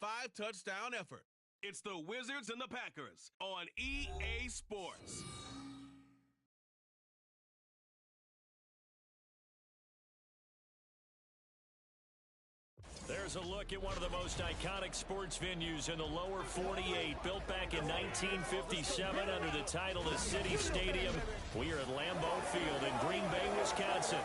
5-touchdown effort. It's the Wizards and the Packers on EA Sports. There's a look at one of the most iconic sports venues in the lower 48, built back in 1957 under the title of City Stadium. We are at Lambeau Field in Green Bay, Wisconsin.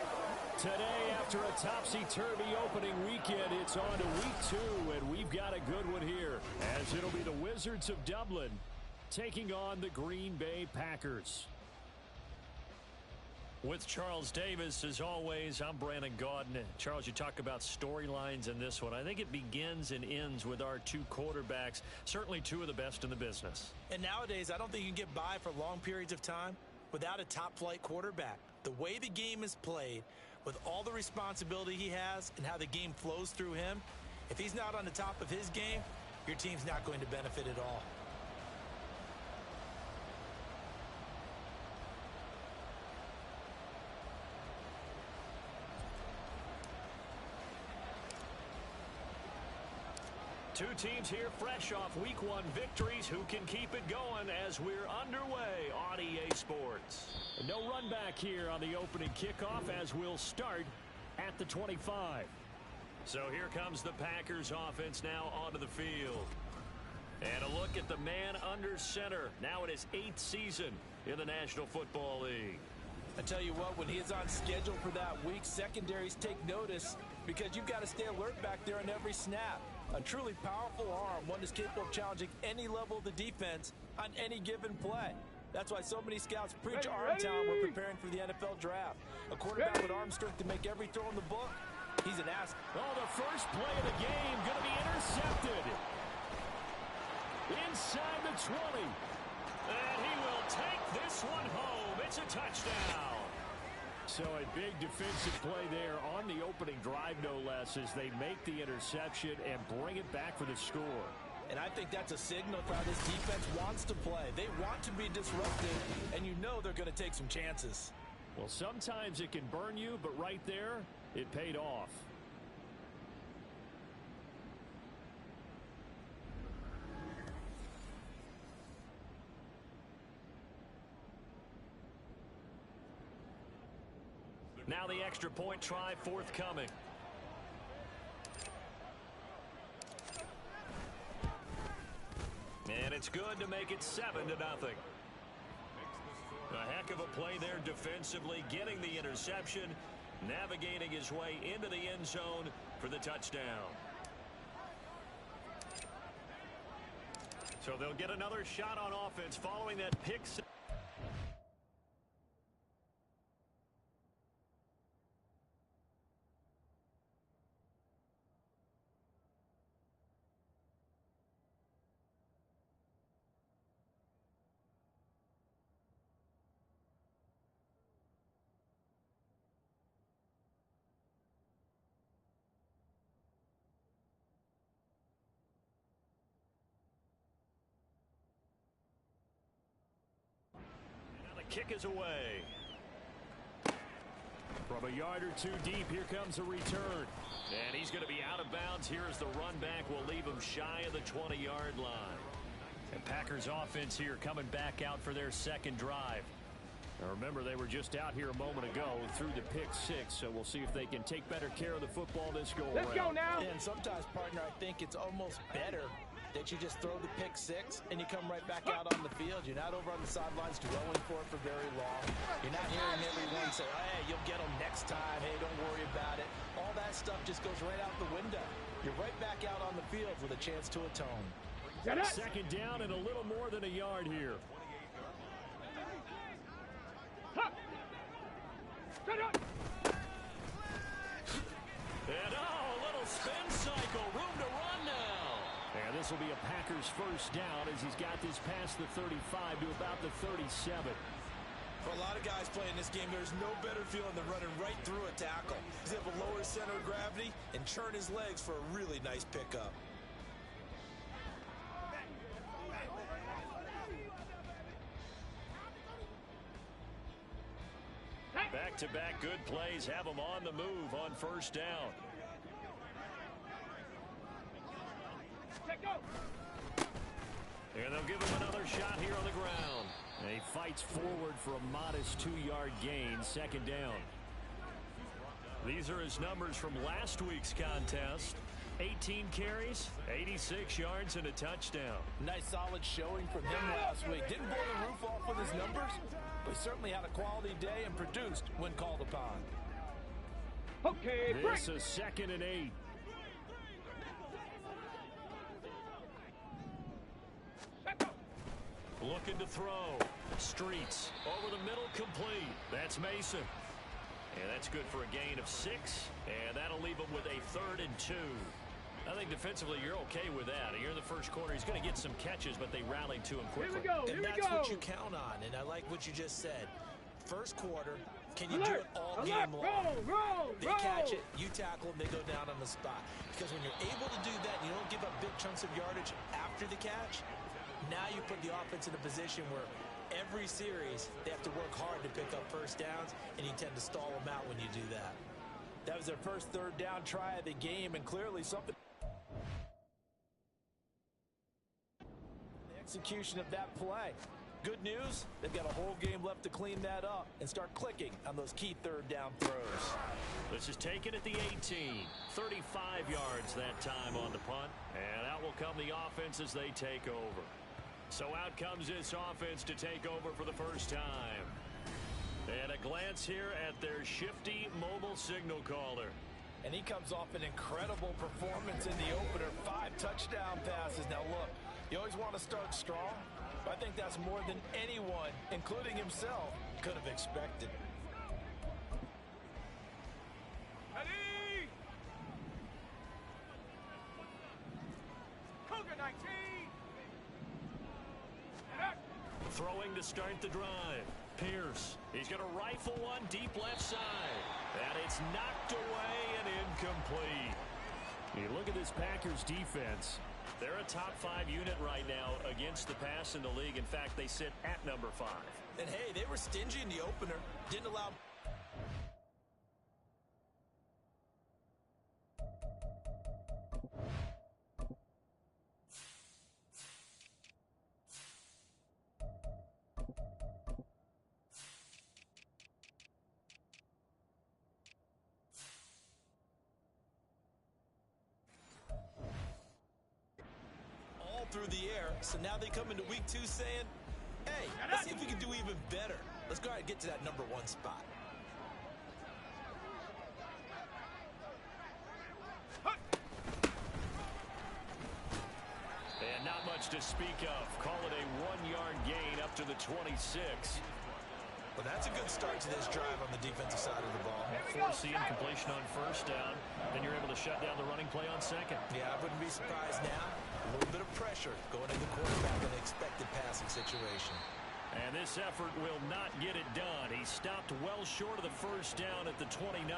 Today, after a topsy-turvy opening weekend, it's on to week 2, and we've got a good one here, as it'll be the Wizards of Dublin taking on the Green Bay Packers. With Charles Davis, as always, I'm Brandon Gaudin. Charles, you talk about storylines in this one. I think it begins and ends with our two quarterbacks, certainly two of the best in the business. And nowadays, I don't think you can get by for long periods of time without a top-flight quarterback. The way the game is played, with all the responsibility he has and how the game flows through him, if he's not on the top of his game, your team's not going to benefit at all. Two teams here fresh off Week 1 victories. Who can keep it going as we're underway on EA Sports? No run back here on the opening kickoff as we'll start at the 25. So here comes the Packers offense now onto the field. And a look at the man under center. Now in his 8th season in the National Football League. I tell you what, when he is on schedule for that week, secondaries take notice because you've got to stay alert back there on every snap. A truly powerful arm, one that's capable of challenging any level of the defense on any given play. That's why so many scouts preach arm talent when preparing for the NFL draft. A quarterback with arm strength to make every throw in the book, he's an asset. Oh, the first play of the game going to be intercepted. Inside the 20. And he will take this one home. It's a touchdown. So a big defensive play there on the opening drive, no less, as they make the interception and bring it back for the score. And I think that's a signal for how this defense wants to play. They want to be disruptive, and you know they're going to take some chances. Well, sometimes it can burn you, but right there, it paid off. Now the extra point try forthcoming. And it's good to make it 7-0. A heck of a play there defensively, getting the interception, navigating his way into the end zone for the touchdown. So they'll get another shot on offense following that pick. Kick is away. From a yard or two deep, here comes a return. And he's going to be out of bounds here as the run back will leave him shy of the 20-yard line. And Packers offense here coming back out for their second drive. Now remember, they were just out here a moment ago through the pick 6, so we'll see if they can take better care of the football this go-around. Let's go now. And sometimes, partner, I think it's almost better that you just throw the pick 6 and you come right back out on the field. You're not over on the sidelines dwelling for it for very long. You're not hearing everyone say, hey, you'll get them next time. Hey, don't worry about it. All that stuff just goes right out the window. You're right back out on the field with a chance to atone. Second down and a little more than a yard here. And a little spin cycle. Room to run now. And this will be a Packers first down as he's got this past the 35 to about the 37. For a lot of guys playing this game, there's no better feeling than running right through a tackle. He's able to lower his center of gravity and churn his legs for a really nice pickup. Back-to-back good plays have them on the move on first down. And they'll give him another shot here on the ground. And he fights forward for a modest 2-yard gain, second down. These are his numbers from last week's contest. 18 carries, 86 yards, and a touchdown. Nice solid showing from him last week. Didn't blow the roof off with his numbers, but he certainly had a quality day and produced when called upon. Okay, this is 2nd and 8. Looking to throw. Streets over the middle, complete. That's Mason. And that's good for a gain of 6. And that'll leave him with a 3rd and 2. I think defensively you're okay with that. You're in the first quarter. He's going to get some catches, but they rallied to him quickly. Here we go. And that's what you count on. And I like what you just said. First quarter, can you do it all game long? They catch it, you tackle them, they go down on the spot. Because when you're able to do that and you don't give up big chunks of yardage after the catch, now you put the offense in a position where every series they have to work hard to pick up first downs, and you tend to stall them out when you do that. That was their first 3rd down try of the game, and clearly something. The execution of that play. Good news, they've got a whole game left to clean that up and start clicking on those key 3rd down throws. This is taken at the 18. 35 yards that time on the punt. And out will come the offense as they take over. So out comes this offense to take over for the first time. And a glance here at their shifty mobile signal caller. And he comes off an incredible performance in the opener. 5 touchdown passes. Now look, you always want to start strong. But I think that's more than anyone, including himself, could have expected. Ready? Cougar 19. Throwing to start the drive. Pierce. He's going to rifle one deep left side. And it's knocked away and incomplete. You look at this Packers defense. They're a top 5 unit right now against the pass in the league. In fact, they sit at number 5. And hey, they were stingy in the opener. Didn't allow... through the air, so now they come into week 2 saying, hey, let's see if we can do even better. Let's go ahead and get to that number 1 spot. And not much to speak of. Call it a 1-yard gain up to the 26. Well, that's a good start to this drive on the defensive side of the ball. Force the incompletion on first down, then you're able to shut down the running play on second. Yeah, I wouldn't be surprised now. A little bit of pressure going to the quarterback in an expected passing situation. And this effort will not get it done. He stopped well short of the first down at the 29.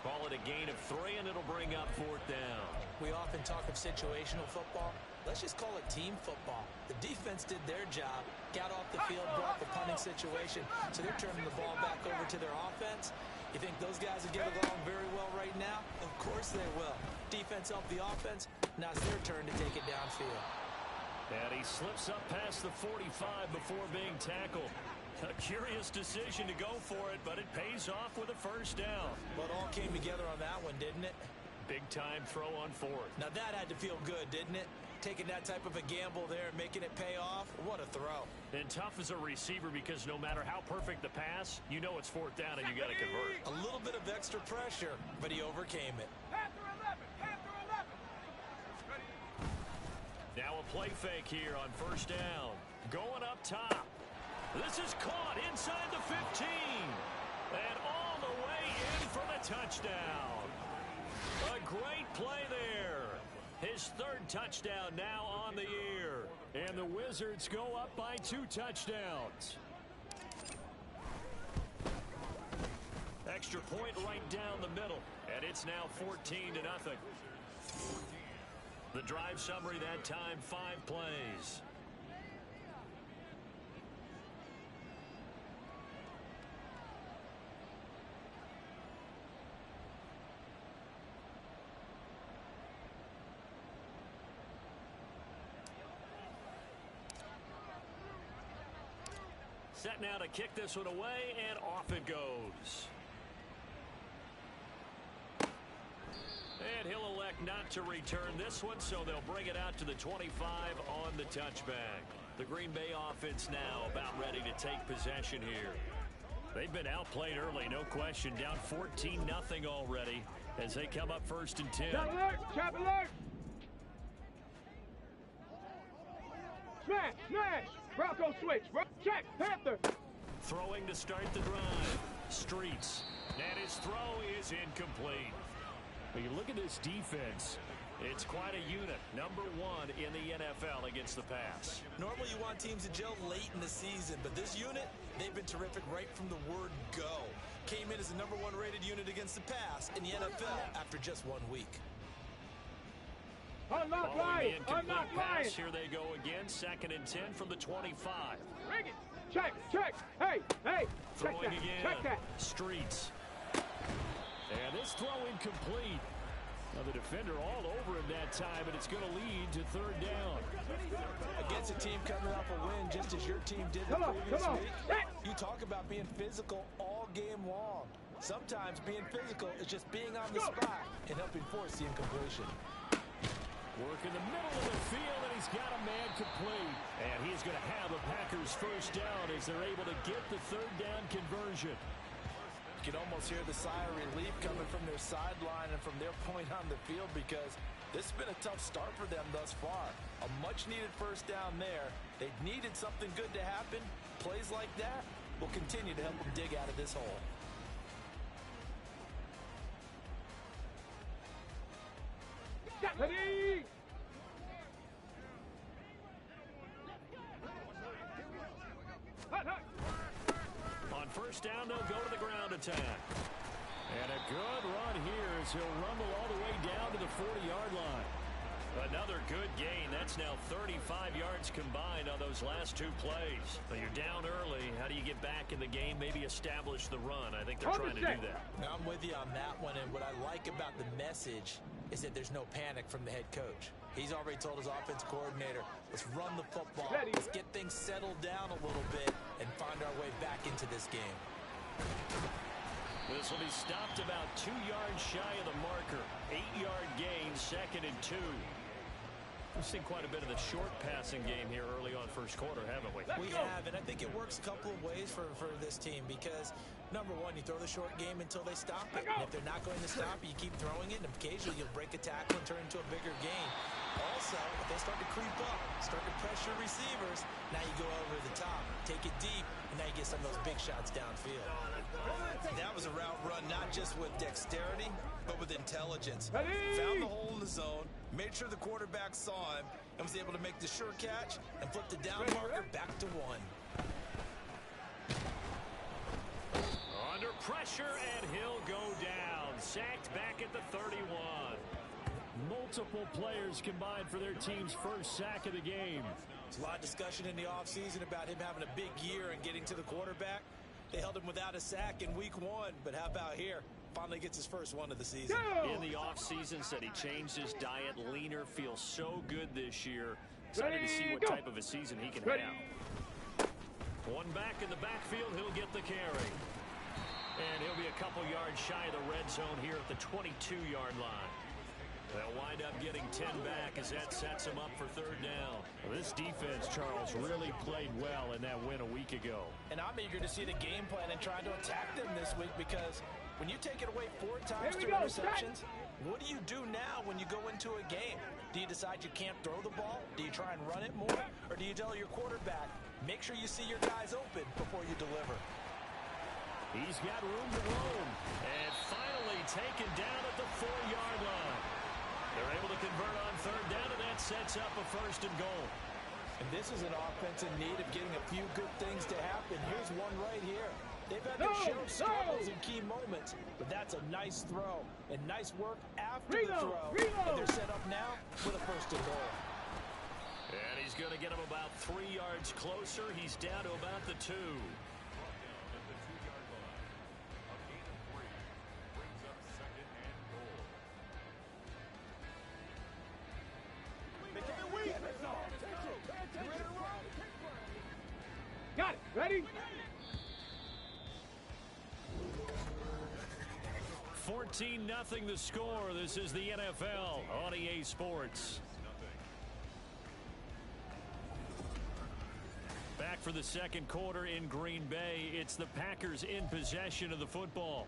Call it a gain of 3, and it'll bring up 4th down. We often talk of situational football. Let's just call it team football. The defense did their job, got off the field, brought the punting situation, so they're turning the ball back over to their offense. You think those guys will get along very well right now? Of course they will. Defense helped the offense. Now it's their turn to take it downfield. And he slips up past the 45 before being tackled. A curious decision to go for it, but it pays off with a first down. Well, it all came together on that one, didn't it? Big-time throw on 4th. Now that had to feel good, didn't it? Taking that type of a gamble there and making it pay off. What a throw. And tough as a receiver because no matter how perfect the pass, you know it's 4th down and you got to convert. A little bit of extra pressure, but he overcame it. Panther 11. Panther 11. Ready? Now a play fake here on first down. Going up top. This is caught inside the 15. And all the way in for the touchdown. A great play there. His 3rd touchdown now on the year. And the Wizards go up by 2 touchdowns. Extra point right down the middle. And it's now 14-0. The drive summary that time, 5 plays. set now to kick this one away, and off it goes. And he'll elect not to return this one, so they'll bring it out to the 25 on the touchback. The Green Bay offense now about ready to take possession here. They've been outplayed early, no question. Down 14-0 already as they come up 1st and 10. Trap alert! Trap alert! Smash! Smash! Bronco switch! Check! Panther! Throwing to start the drive. Streets. And his throw is incomplete. When you look at this defense, it's quite a unit. Number 1 in the NFL against the pass. Normally you want teams to gel late in the season, but this unit, they've been terrific right from the word go. Came in as the number 1 rated unit against the pass in the NFL after just 1 week. Unlock Following Lions! the incomplete Unlock pass, Lions! here they go again. 2nd and 10 from the 25. Bring it! Check! Check! Hey! Hey! Check Throwing that! again. Check that! Streets. And this throw incomplete. Now the defender all over him that time, but it's going to lead to 3rd down. Against a team coming off a win just as your team did the previous week, you talk about being physical all game long. Sometimes being physical is just being on the spot and helping force the incompletion. Work in the middle of the field, and he's got a man complete. And he's going to have a Packers 1st down as they're able to get the 3rd down conversion. You can almost hear the sigh of relief coming from their sideline and from their point on the field because this has been a tough start for them thus far. A much-needed 1st down there. They needed something good to happen. Plays like that will continue to help them dig out of this hole. Ready! Hut, hut. On 1st down, they'll go to the ground attack. And a good run here as he'll rumble all the way down to the 40-yard line. Another good gain. That's now 35 yards combined on those last 2 plays. But you're down early. How do you get back in the game? Maybe establish the run. I think they're trying to do that. Now, I'm with you on that one, and what I like about the message is that there's no panic from the head coach. He's already told his offense coordinator, let's run the football, let's get things settled down a little bit and find our way back into this game. This will be stopped about 2 yards shy of the marker. 8-yard gain, 2nd and 2. We've seen quite a bit of the short passing game here early on 1st quarter, haven't we? We have, and I think it works a couple of ways for this team because, number 1, you throw the short game until they stop it. And if they're not going to stop it, you keep throwing it, and occasionally you'll break a tackle and turn into a bigger gain. Also, if they start to creep up, start to pressure receivers, now you go over the top, take it deep, and now you get some of those big shots downfield. That was a route run not just with dexterity, but with intelligence. Found the hole in the zone, made sure the quarterback saw him, and was able to make the sure catch and flip the down marker back to 1. Under pressure, and he'll go down. Sacked back at the 31. Multiple players combined for their team's 1st sack of the game. There's a lot of discussion in the offseason about him having a big year and getting to the quarterback. They held him without a sack in week 1, but how about here? Finally gets his 1st one of the season. In the offseason, said he changed his diet, leaner, feels so good this year. Excited to see what type of a season he can have. One back in the backfield, he'll get the carry. And he'll be a couple yards shy of the red zone here at the 22-yard line. They'll wind up getting 10 back as that sets them up for 3rd down. Well, this defense, Charles, really played well in that win a week ago. And I'm eager to see the game plan and trying to attack them this week because when you take it away 4 times to interceptions, what do you do now when you go into a game? Do you decide you can't throw the ball? Do you try and run it more? Or do you tell your quarterback, make sure you see your guys open before you deliver? He's got room to roam. And finally taken down at the 4-yard line. They're able to convert on 3rd down, and that sets up a 1st and goal. And this is an offense in need of getting a few good things to happen. Here's one right here. They've had their share of struggles in key moments, but that's a nice throw and nice work after the throw. And they're set up now with a 1st and goal. And he's going to get him about 3 yards closer. He's down to about the 2. Got it. Ready? 14-0 the score. This is the NFL on EA Sports. Back for the second quarter in Green Bay. It's the Packers in possession of the football.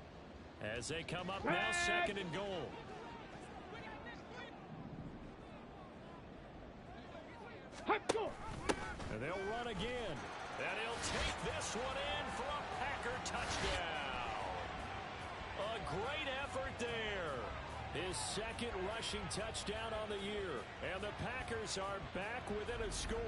As they come up now, second and goal. And they'll run again. And he'll take this one in for a Packer touchdown. A great effort there. His second rushing touchdown on the year. And the Packers are back within a score.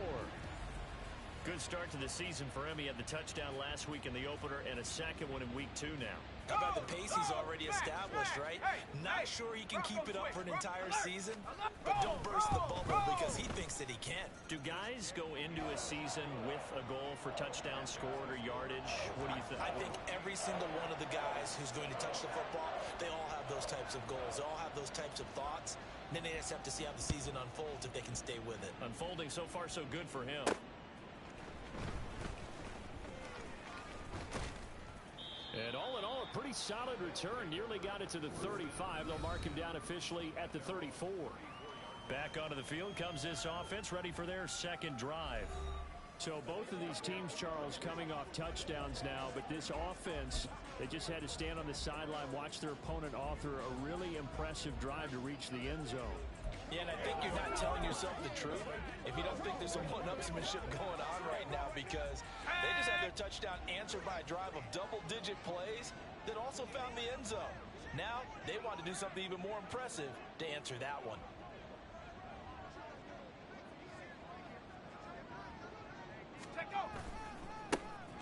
Good start to the season for him. He had the touchdown last week in the opener and a second one in week 2 now. How about the pace he's already established, right? Not sure he can keep it up for an entire season, but don't burst the bubble because he thinks that he can. Do guys go into a season with a goal for touchdown scored or yardage? What do you think? I think every single one of the guys who's going to touch the football, they all have those types of goals. They all have those types of thoughts. And then they just have to see how the season unfolds if they can stay with it. Unfolding so far so good for him. And all in all, a pretty solid return. Nearly got it to the 35. They'll mark him down officially at the 34. Back onto the field comes this offense, ready for their second drive. So both of these teams, Charles, coming off touchdowns now, but this offense, they just had to stand on the sideline, watch their opponent author a really impressive drive to reach the end zone. Yeah, and I think you're not telling yourself the truth if you don't think there's some one-upsmanship going on right now, because they just had their touchdown answered by a drive of double-digit plays that also found the end zone. Now they want to do something even more impressive to answer that one.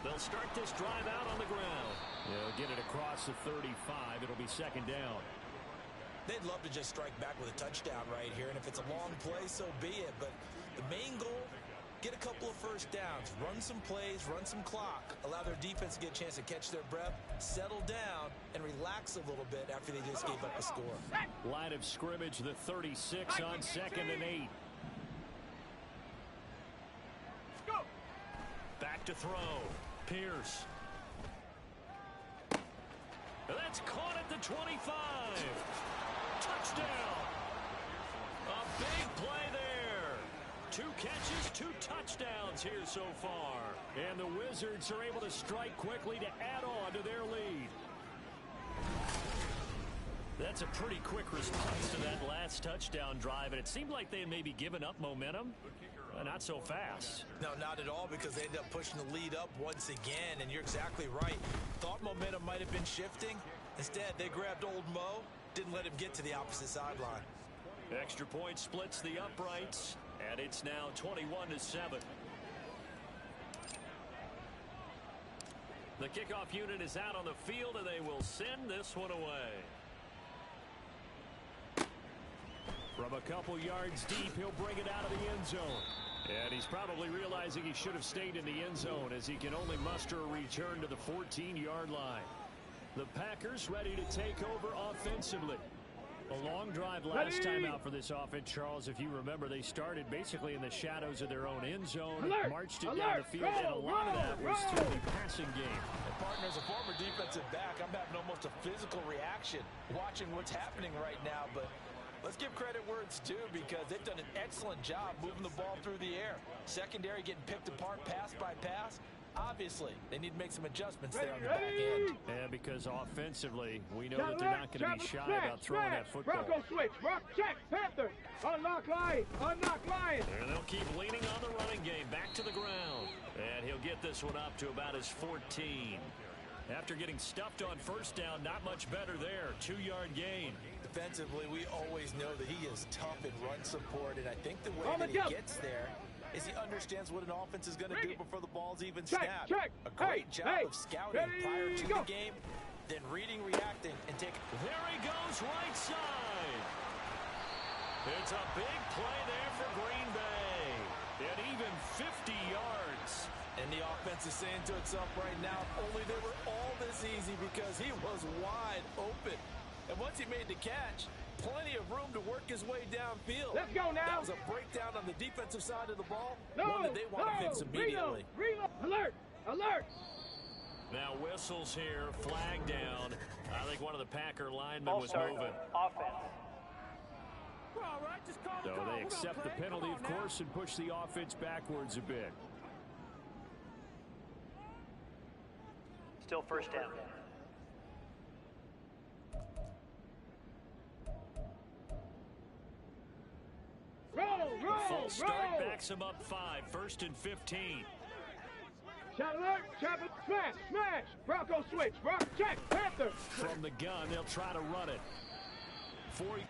They'll start this drive out on the ground. They'll get it across the 35. It'll be second down. They'd love to just strike back with a touchdown right here, and if it's a long play, so be it. But the main goal, get a couple of first downs, run some plays, run some clock, allow their defense to get a chance to catch their breath, settle down, and relax a little bit after they just gave up a score. Line of scrimmage, the 36 on second and 8. Back to throw. Pierce. That's caught at the 25. Touchdown. A big play there. 2 catches, 2 touchdowns here so far. And the Wizards are able to strike quickly to add on to their lead. That's a pretty quick response to that last touchdown drive, and it seemed like they had maybe given up momentum. Not so fast. No, not at all, because they ended up pushing the lead up once again, and you're exactly right. Thought momentum might have been shifting. Instead, they grabbed old Mo, didn't let him get to the opposite sideline. Extra point splits the uprights, and it's now 21-7. The kickoff unit is out on the field, and they will send this one away. From a couple yards deep, he'll bring it out of the end zone. And he's probably realizing he should have stayed in the end zone, as he can only muster a return to the 14-yard line. The Packers ready to take over offensively. A long drive last time out for this offense, Charles. If you remember, they started basically in the shadows of their own end zone, marched it down the field, and a lot of that was through the passing game. And partner, as a former defensive back, I'm having almost a physical reaction watching what's happening right now, but let's give credit where it's due, because they've done an excellent job moving the ball through the air. Secondary getting picked apart pass by pass. Obviously, they need to make some adjustments there on the back end. And because offensively, we know that they're not going to be shy about throwing that football. Bronco switch. Rock check. Panther. Unlock line. Unlock line. And they'll keep leaning on the running game. Back to the ground. And he'll get this one up to about his 14. After getting stuffed on first down, not much better there. 2-yard gain. Defensively, we always know that he is tough in run support, and I think the way that he gets there is he understands what an offense is going to do before the ball's even snapped. A great job of scouting prior to the game, then reading, reacting, and taking. There he goes, right side. It's a big play there for Green Bay. And even 50 yards. And the offense is saying to itself right now, if only they were all this easy, because he was wide open. And once he made the catch, plenty of room to work his way downfield. Let's go now. That was a breakdown on the defensive side of the ball. One that they want to fix immediately. Reload. Alert. Alert! Now whistles here, flag down. I think one of the Packer linemen Ball was start, moving. offense. All right, just call the So call. they We're gonna accept the play. penalty, Come of on now. course, and push the offense backwards a bit. Still first down. Roll. False start backs him up 5, 1st and 15. Shot alert. Chopper. Smash. Bronco switch. Bronco check. Panther. From the gun, they'll try to run it. 40.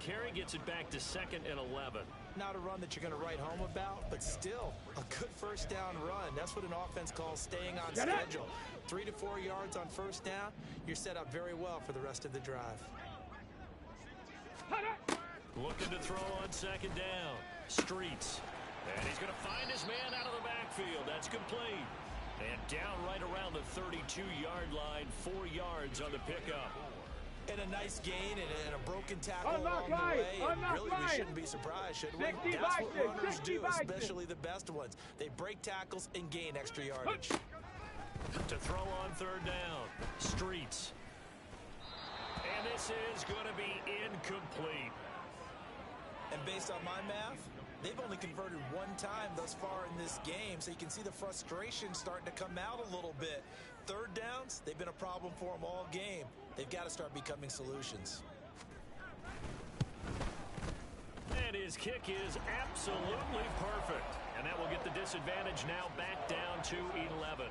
Carey gets it back to 2nd and 11. Not a run that you're going to write home about, but still a good first down run. That's what an offense calls staying on schedule. 3 to 4 yards on first down. You're set up very well for the rest of the drive. Looking to throw on 2nd down. Streets. And he's going to find his man out of the backfield. That's complete. And down right around the 32-yard line, 4 yards on the pickup. And a nice gain and a broken tackle Unlock along the line, way. And unlock really, line. we shouldn't be surprised, should we? 60 That's what Bison, runners 60 do, Bison. especially the best ones. They break tackles and gain extra yardage. To throw on 3rd down. Streets. And this is going to be incomplete. And based on my math, they've only converted 1 time thus far in this game, so you can see the frustration starting to come out a little bit. 3rd downs, they've been a problem for them all game. They've got to start becoming solutions. And his kick is absolutely perfect. And that will get the disadvantage now back down to 11.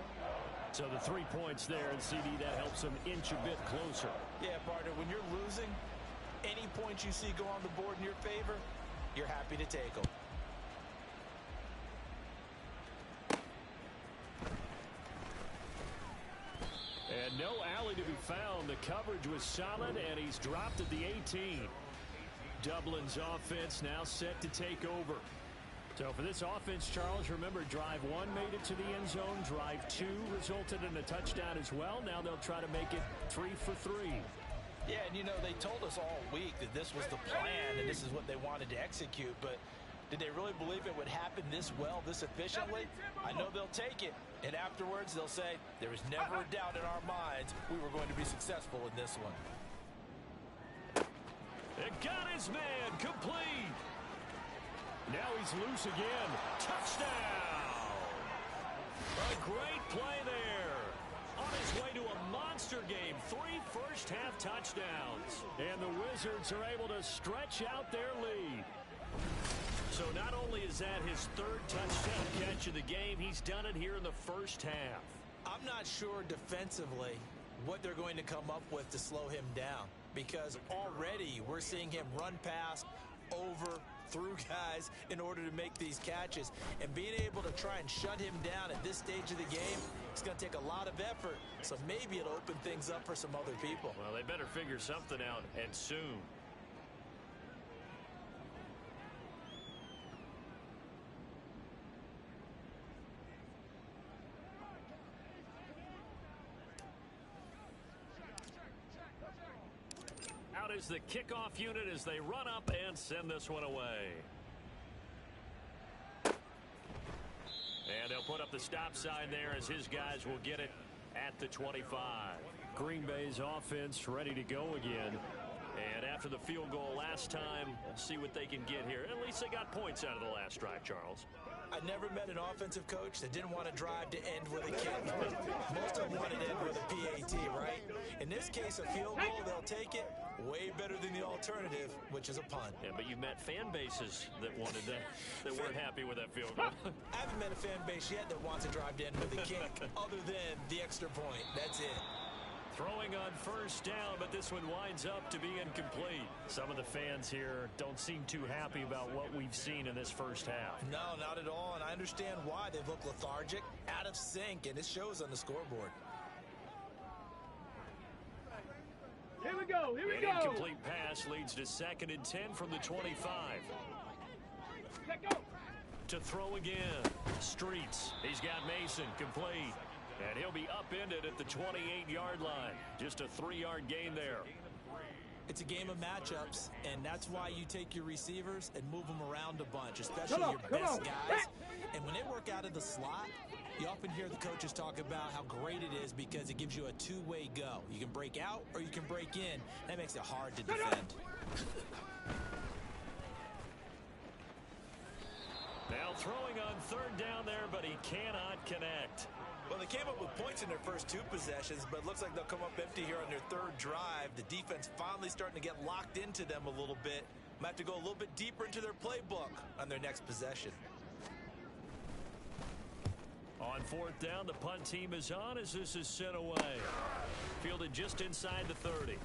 So the 3 points there, and CD, that helps them inch a bit closer. Yeah, partner, when you're losing, any points you see go on the board in your favor, you're happy to take them. And no alley to be found. The coverage was solid, and he's dropped at the 18. Dublin's offense now set to take over. So for this offense, Charles, remember, drive 1 made it to the end zone. Drive 2 resulted in a touchdown as well. Now they'll try to make it 3 for 3. Yeah, and you know, they told us all week that this was the plan and this is what they wanted to execute, but did they really believe it would happen this well, this efficiently? I know they'll take it, and afterwards they'll say, there was never a doubt in our minds we were going to be successful in this one. It got his man complete. Now he's loose again. Touchdown. A great play there. On his way to a monster game. 3 first-half touchdowns. And the Wizards are able to stretch out their lead. So not only is that his 3rd touchdown catch of the game, he's done it here in the first half. I'm not sure defensively what they're going to come up with to slow him down, because already we're seeing him run past, over, through guys in order to make these catches. And being able to try and shut him down at this stage of the game, it's going to take a lot of effort. So maybe it'll open things up for some other people. Well, they better figure something out, and soon. Out is the kickoff unit as they run up and send this one away. And they'll put up the stop sign there as his guys will get it at the 25. Green Bay's offense ready to go again. And after the field goal last time, we'll see what they can get here. At least they got points out of the last drive, Charles. I never met an offensive coach that didn't want to drive to end with a kick. Most of them want to end with a PAT, right? In this case, a field goal, they'll take it. Way better than the alternative, which is a punt. Yeah, but you've met fan bases that wanted that, that weren't happy with that field goal. I haven't met a fan base yet that wants to drive to end with a kick other than the extra point. That's it. Throwing on first down, but this one winds up to be incomplete. Some of the fans here don't seem too happy about what we've seen in this first half. No, not at all, and I understand why. They look lethargic, out of sync, and it shows on the scoreboard. Here we go, here we An go. incomplete pass leads to 2nd and 10 from the 25. Let go. To throw again. Streets. He's got Mason complete. And he'll be upended at the 28-yard line. Just a 3-yard gain there. It's a game of matchups, and that's why you take your receivers and move them around a bunch, especially your best guys. And when they work out of the slot, you often hear the coaches talk about how great it is because it gives you a two-way go. You can break out or you can break in. That makes it hard to defend. Now throwing on 3rd down there, but he cannot connect. Well, they came up with points in their first 2 possessions, but it looks like they'll come up empty here on their 3rd drive. The defense finally starting to get locked into them a little bit. Might have to go a little bit deeper into their playbook on their next possession. On 4th down, the punt team is on as this is sent away. Fielded just inside the 30.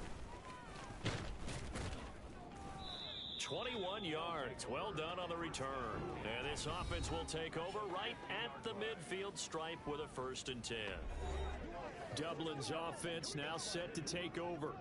21 yards. Well done on the return. And this offense will take over right at the midfield stripe with a 1st and 10. Dublin's offense now set to take over.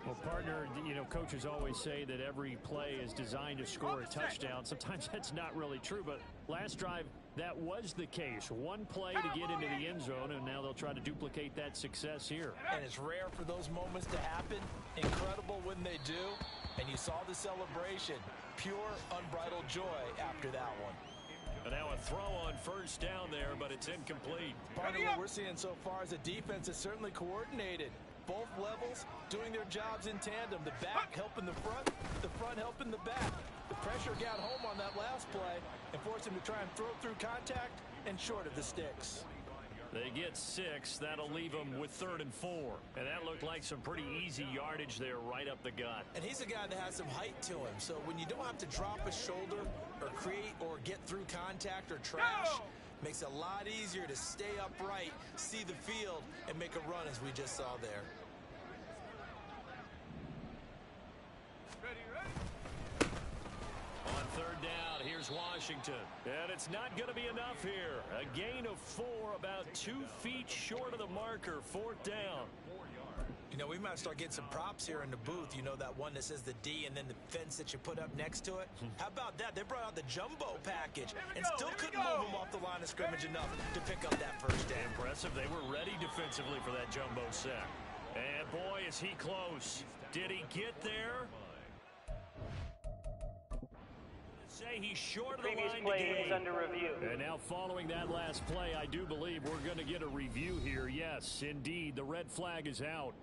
Well, partner, you know, coaches always say that every play is designed to score a touchdown. Sometimes that's not really true, but last drive, that was the case. One play to get into the end zone, and now they'll try to duplicate that success here. And it's rare for those moments to happen. Incredible when they do. And you saw the celebration. Pure, unbridled joy after that one. And now a throw on 1st down there, but it's incomplete. Partner, what we're seeing so far is a defense is certainly coordinated. Both levels doing their jobs in tandem. The back helping the front helping the back. The pressure got home on that last play and forced him to try and throw through contact and short of the sticks. They get 6. That'll leave them with 3rd and 4. And that looked like some pretty easy yardage there right up the gut. And he's a guy that has some height to him. So when you don't have to drop a shoulder or create or get through contact or trash, makes it a lot easier to stay upright, see the field, and make a run as we just saw there. On 3rd down, here's Washington. And it's not going to be enough here. A gain of 4, about 2 feet short of the marker. 4th down. You know, we might start getting some props here in the booth. You know, that one that says the D and then the fence that you put up next to it? How about that? They brought out the jumbo package and still couldn't move them off the line of scrimmage enough to pick up that 1st down. Impressive. They were ready defensively for that jumbo sack. And boy, is he close. Did he get there? Say he's short of the line to gain. Under review. And now following that last play, I do believe we're going to get a review here. Yes, indeed, the red flag is out.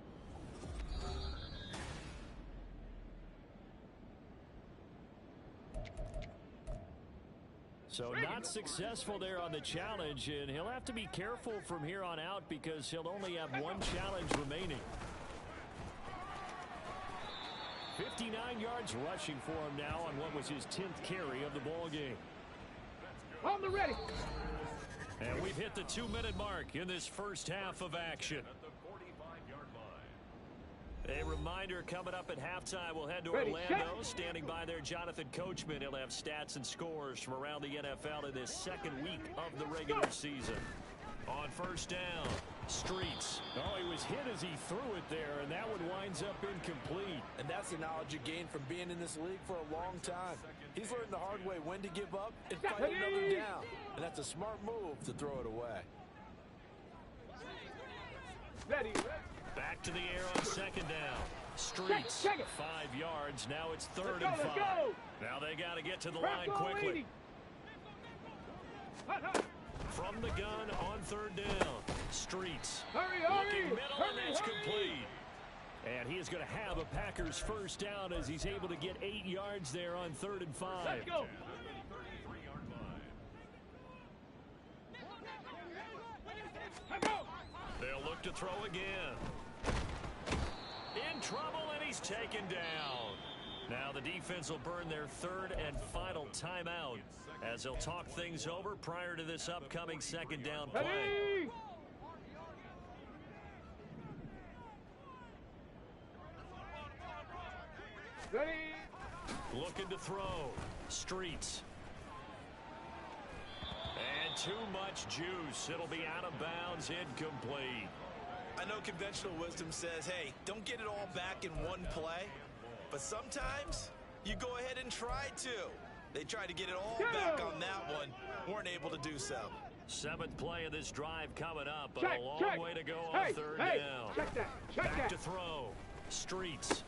So not successful there on the challenge, and he'll have to be careful from here on out because he'll only have 1 challenge remaining. 59 yards rushing for him now on what was his 10th carry of the ball game. On the ready. And we've hit the 2-minute mark in this first half of action. A reminder coming up at halftime, we'll head to Orlando. Standing by there, Jonathan Coachman. He'll have stats and scores from around the NFL in this 2nd week of the regular season. On 1st down, Streets. Oh, he was hit as he threw it there, and that one winds up incomplete. And that's the knowledge you gain from being in this league for a long time. He's learned the hard way when to give up and fight another down. And that's a smart move to throw it away. Ready. Back to the air on 2nd down. Streets, check it. 5 yards. Now it's 3rd Let's and 5. go. Now they got to get to the line quickly. From the gun on 3rd down. Streets. Hurry, Looking hurry. middle, and that's complete. And he is going to have a Packers first down as he's able to get 8 yards there on 3rd and 5. Let's go. They'll look to throw again. In trouble, and he's taken down. Now the defense will burn their 3rd and final timeout as they'll talk things over prior to this upcoming 2nd down play. Ready? Ready? Looking to throw. Streets. And too much juice. It'll be out of bounds, incomplete. I know conventional wisdom says, hey, don't get it all back in one play. But sometimes you go ahead and try to. They tried to get it all back on that one. Weren't able to do so. 7th play of this drive coming up, but Check, a long check. way to go Hey, on 3rd hey, down. check that, check Back that. to throw. Streets.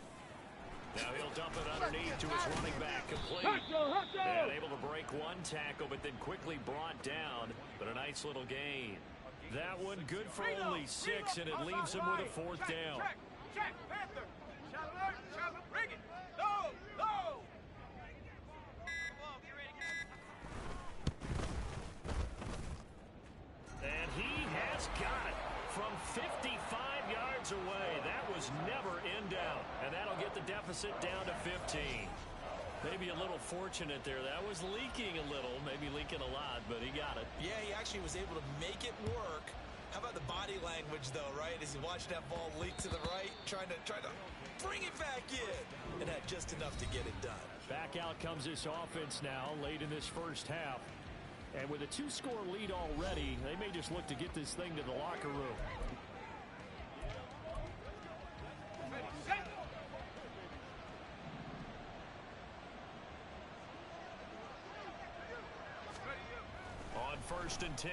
Now he'll dump it underneath to his running back, complete. Hustle. And able to break one tackle, but then quickly brought down. But a nice little gain. That one good for only 6, and it leaves him with a 4th down. Check, Panther. Shot alert, shot, bring it. Low, low. And he has got it from 55 yards away. That was never in doubt. And that'll get the deficit down to 15. Maybe a little fortunate there. That was leaking a little, maybe leaking a lot, but he got it. Yeah, he actually was able to make it work. How about the body language, though, right? As he watched that ball leak to the right, trying to bring it back in, and had just enough to get it done. Back out comes this offense now late in this first half. And with a 2-score lead already, they may just look to get this thing to the locker room. On 1st and 10,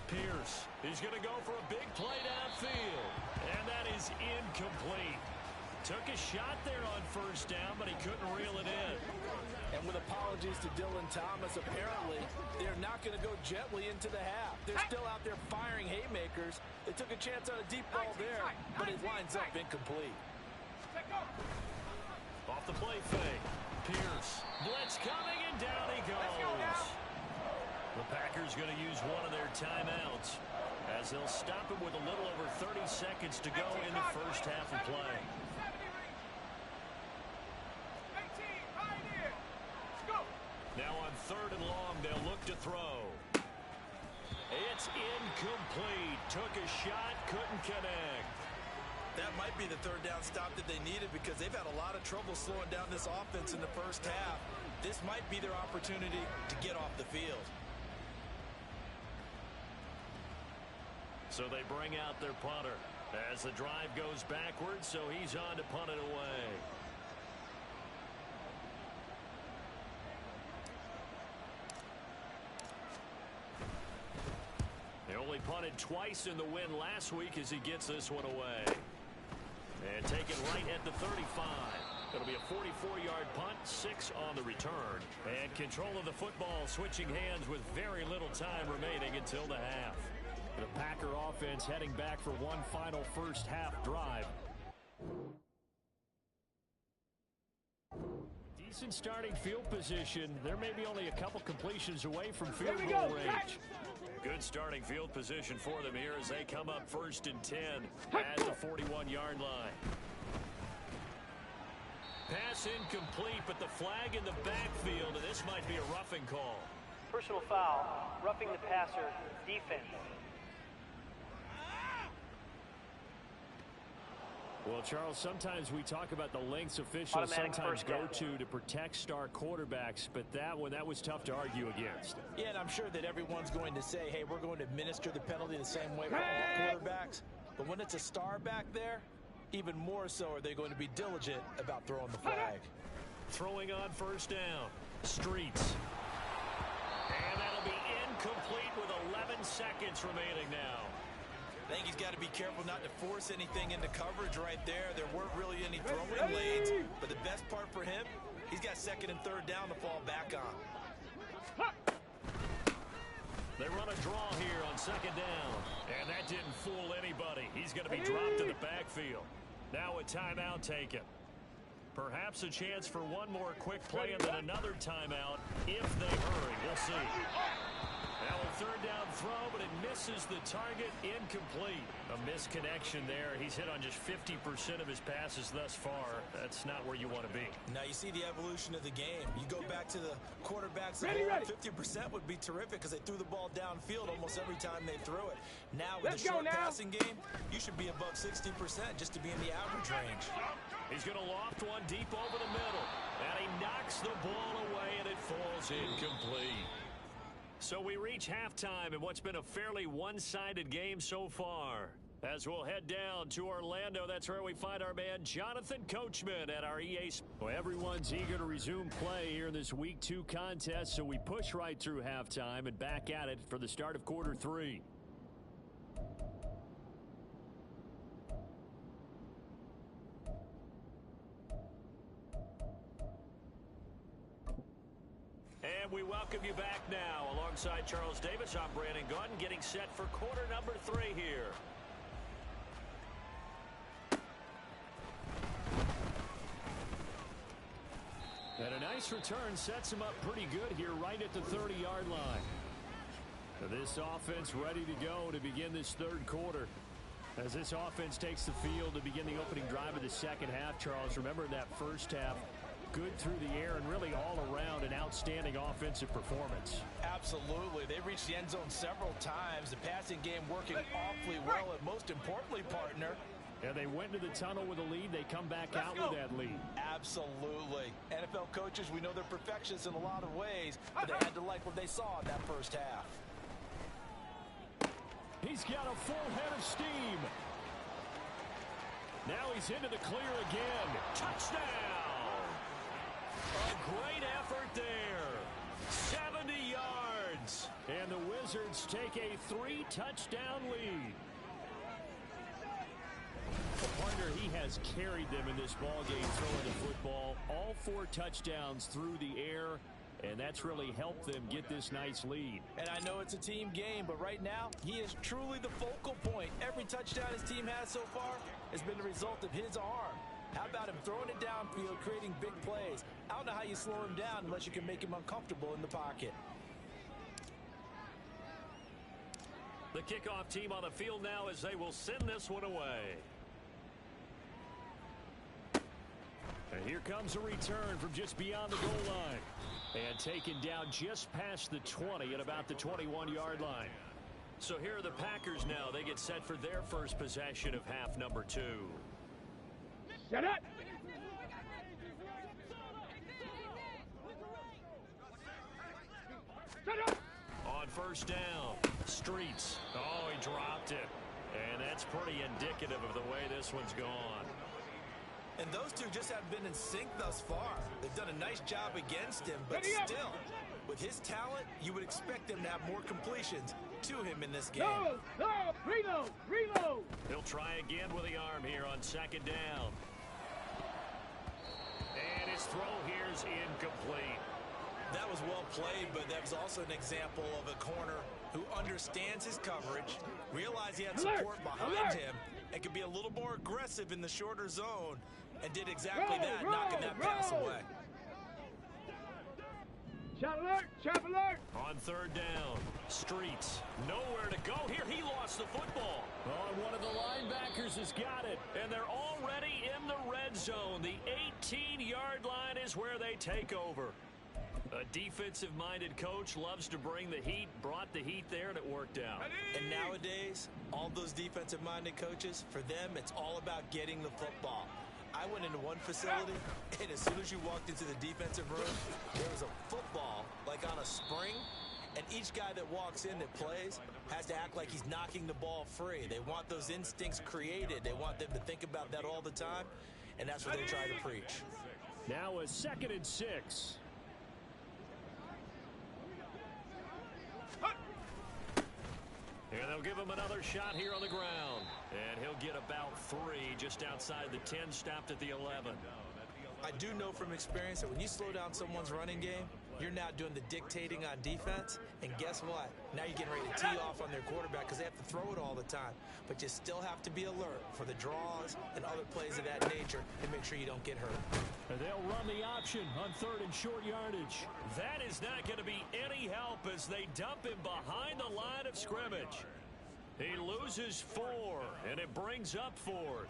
Pierce. He's going to go for a big play downfield. And that is incomplete. Took a shot there on 1st down, but he couldn't reel it in. And with apologies to Dylan Thomas, apparently they're not going to go gently into the half. They're still out there firing haymakers. They took a chance on a deep ball there, but it lines up incomplete. Off the play fake. Pierce. Blitz coming, and down he goes. The Packers going to use one of their timeouts as they'll stop him with a little over 30 seconds to go in the first half of play. Now on 3rd and long, they'll look to throw. It's incomplete. Took a shot, couldn't connect. That might be the 3rd down stop that they needed because they've had a lot of trouble slowing down this offense in the first half. This might be their opportunity to get off the field. So they bring out their punter as the drive goes backwards, so he's on to punt it away. They only punted twice in the win last week as he gets this one away. And taken right at the 35. It'll be a 44-yard punt, 6 on the return. And control of the football switching hands with very little time remaining until the half. The Packer offense heading back for one final first half drive. Decent starting field position. There may be only a couple completions away from field goal range. Good starting field position for them here as they come up 1st and 10 at the 41-yard line. Pass incomplete, but the flag in the backfield, and this might be a roughing call. Personal foul, roughing the passer, defense. Well, Charles, sometimes we talk about the lengths officials sometimes go to protect star quarterbacks, but that was tough to argue against. Yeah, and I'm sure that everyone's going to say, hey, we're going to administer the penalty the same way for all quarterbacks. But when it's a star back there, even more so are they going to be diligent about throwing the flag. Throwing on 1st down. Streets. And that'll be incomplete with 11 seconds remaining now. I think he's got to be careful not to force anything into coverage right there. There weren't really any throwing lanes, but the best part for him, he's got 2nd and 3rd down to fall back on. They run a draw here on 2nd down, and that didn't fool anybody. He's going to be dropped in the backfield. Now a timeout taken. Perhaps a chance for one more quick play and then another timeout if they hurry. We'll see. Now a third down throw, but it misses the target. Incomplete. A misconnection there. He's hit on just 50% of his passes thus far. That's not where you want to be. Now you see the evolution of the game. You go back to the quarterbacks. 50% would be terrific because they threw the ball downfield almost every time they threw it. Now with the short passing game, you should be above 60% just to be in the average range. He's going to loft one deep over the middle. And he knocks the ball away, and it falls incomplete. So we reach halftime in what's been a fairly one-sided game so far. As we'll head down to Orlando, that's where we find our man Jonathan Coachman at our EA. Well, everyone's eager to resume play here in this Week 2 contest, so we push right through halftime and back at it for the start of quarter 3. And we welcome you back now. Alongside Charles Davis, I'm Brandon Gaudin, getting set for quarter number 3 here. And a nice return sets him up pretty good here right at the 30-yard line. This offense ready to go to begin this third quarter. As this offense takes the field to begin the opening drive of the second half, Charles, remember that first half, good through the air and really all around an outstanding offensive performance. Absolutely. They reached the end zone several times. The passing game working awfully well, and most importantly, partner, yeah, they went to the tunnel with a lead. They come back out with that lead. Absolutely. NFL coaches, we know they're perfectionists in a lot of ways, but they had to like what they saw in that first half. He's got a full head of steam. Now he's into the clear again. Touchdown! A great effort there. 70 yards. And the Wizards take a 3-touchdown lead. The partner, he has carried them in this ballgame throwing the football. All 4 touchdowns through the air, and that's really helped them get this nice lead. And I know it's a team game, but right now, he is truly the focal point. Every touchdown his team has so far has been the result of his arm. How about him throwing it downfield, creating big plays? I don't know how you slow him down unless you can make him uncomfortable in the pocket. The kickoff team on the field now as they will send this one away. And here comes a return from just beyond the goal line. And taken down just past the 20 at about the 21-yard line. So here are the Packers now. They get set for their first possession of half number 2. Set up. Set up. On first down, Streets. Oh, he dropped it. And that's pretty indicative of the way this one's gone. And those two just haven't been in sync thus far. They've done a nice job against him, but still, with his talent, you would expect him to have more completions to him in this game. Reload. He'll try again with the arm here on second down. And his throw here is incomplete. That was well played, but that was also an example of a corner who understands his coverage, realized he had support behind him, and could be a little more aggressive in the shorter zone, and did exactly that, knocking that pass away. Shot alert, trap alert. On third down, Streets. Nowhere to go here. He lost the football. Oh, and one of the linebackers has got it. And they're already in the red zone. The 18-yard line is where they take over. A defensive-minded coach loves to bring the heat, brought the heat there, and it worked out. And nowadays, all those defensive-minded coaches, for them, it's all about getting the football. I went into one facility, and as soon as you walked into the defensive room, there was a football, like on a spring, and each guy that walks in that plays has to act like he's knocking the ball free. They want those instincts created. They want them to think about that all the time, and that's what they try to preach. Now a 2nd and 6. And they'll give him another shot here on the ground. And he'll get about 3 just outside the 10, stopped at the 11. I do know from experience that when you slow down someone's running game, you're now doing the dictating on defense, and guess what? Now you're getting ready to tee off on their quarterback because they have to throw it all the time. But you still have to be alert for the draws and other plays of that nature and make sure you don't get hurt. And they'll run the option on 3rd and short yardage. That is not going to be any help as they dump him behind the line of scrimmage. He loses 4, and it brings up 4th.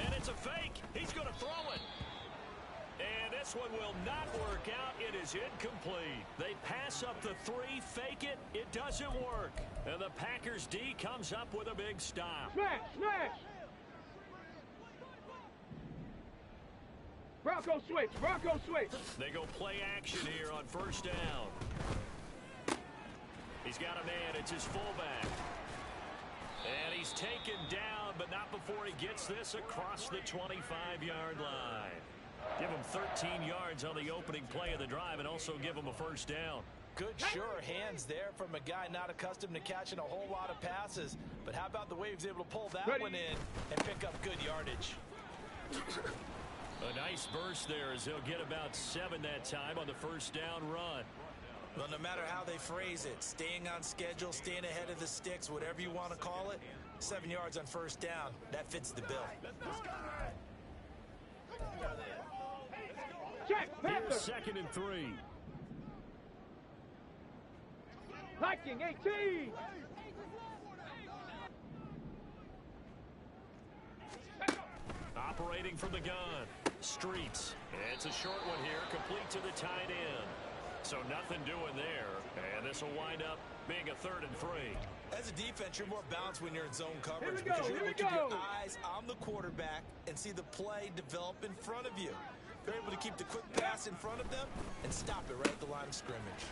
And it's a fake. He's going to throw it. And this one will not work out. It is incomplete. They pass up the 3, fake it. It doesn't work. And the Packers D comes up with a big stop. Smash, smash. Bronco switch, Bronco switch. They go play action here on 1st down. He's got a man. It's his fullback. And he's taken down, but not before he gets this across the 25-yard line. Give him 13 yards on the opening play of the drive and also give him a 1st down. Good sure hands there from a guy not accustomed to catching a whole lot of passes. But how about the way he was able to pull that one in and pick up good yardage? A nice burst there as they'll get about 7 that time on the 1st down run. Well, no matter how they phrase it, staying on schedule, staying ahead of the sticks, whatever you want to call it, 7 yards on 1st down, that fits the bill. Check, Here's Panther. 2nd and 3. Viking 18. Operating from the gun. Streets. It's a short one here, complete to the tight end. So nothing doing there, and this will wind up being a 3rd and 3. As a defense, you're more balanced when you're in zone coverage Here we because go, you're here able to we keep your go. eyes on the quarterback and see the play develop in front of you. You're able to keep the quick pass in front of them and stop it right at the line of scrimmage.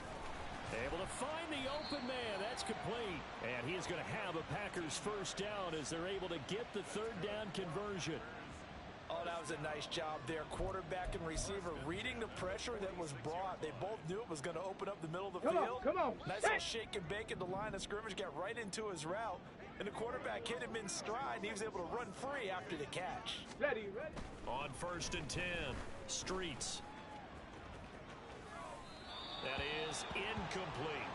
Able to find the open man. That's complete. And he is going to have a Packers 1st down as they're able to get the 3rd down conversion. Oh, that was a nice job there. Quarterback and receiver reading the pressure that was brought. They both knew it was going to open up the middle of the field. Come on. Nice little shake and bake at the line of scrimmage. Got right into his route. And the quarterback hit him in stride. And he was able to run free after the catch. Ready. On 1st and 10, Streets. That is incomplete.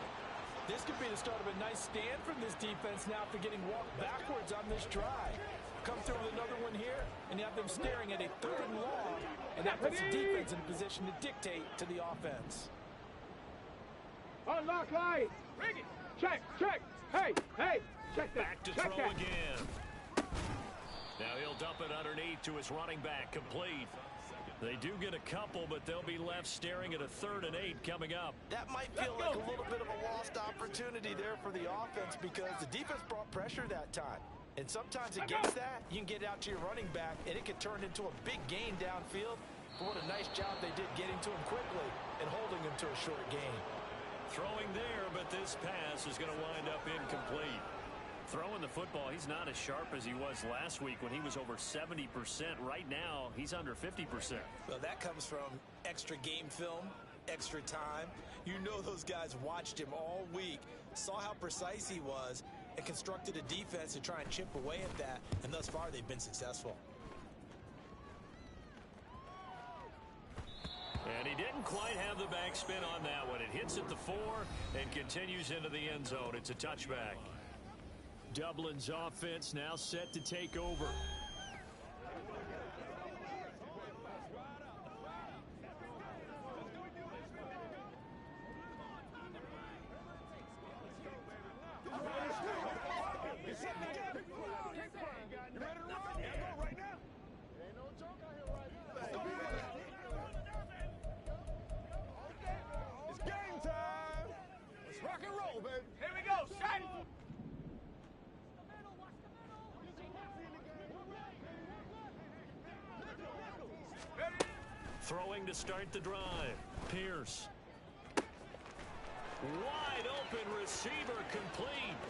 This could be the start of a nice stand from this defense now after getting walked backwards on this drive. Come through with another one here, and you have them staring at a 3rd and long, and that puts the defense in a position to dictate to the offense. Unlock line. Bring it. Check. Hey, check that. Back to check throw that. again. Now he'll dump it underneath to his running back, complete. They do get a couple, but they'll be left staring at a 3rd and 8 coming up. That might feel like a little bit of a lost opportunity there for the offense because the defense brought pressure that time. And sometimes against that, you can get out to your running back, and it can turn into a big gain downfield. But what a nice job they did getting to him quickly and holding him to a short gain. Throwing there, but this pass is going to wind up incomplete. Throwing the football, he's not as sharp as he was last week when he was over 70%. Right now, he's under 50%. Well, that comes from extra game film, extra time. You know those guys watched him all week, saw how precise he was, and constructed a defense to try and chip away at that, and thus far they've been successful. And he didn't quite have the backspin on that one. It hits at the 4 and continues into the end zone. It's a touchback. Dublin's offense now set to take over. It's game time. Let's rock and roll, baby. Here we go. Shine. Throwing to start the drive. Pierce. Wide open receiver complete.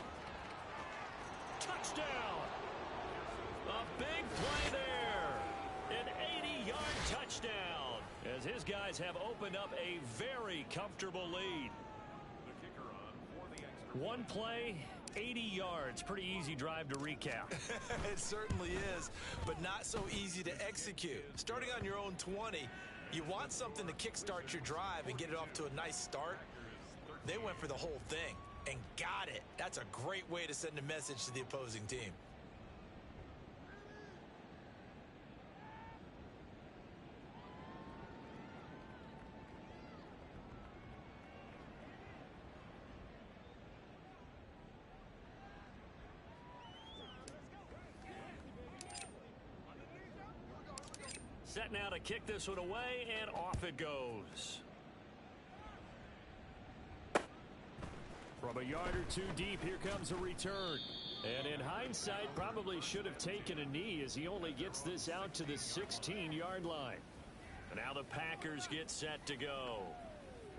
Touchdown. A big play there. An 80-yard touchdown. as his guys have opened up a very comfortable lead. One play, 80 yards. Pretty easy drive to recap. It certainly is, but not so easy to execute. Starting on your own 20, you want something to kickstart your drive and get it off to a nice start. They went for the whole thing and got it. That's a great way to send a message to the opposing team. Set now to kick this one away, and off it goes. From a yard or two deep, here comes a return. And in hindsight, probably should have taken a knee as he only gets this out to the 16-yard line. And now the Packers get set to go.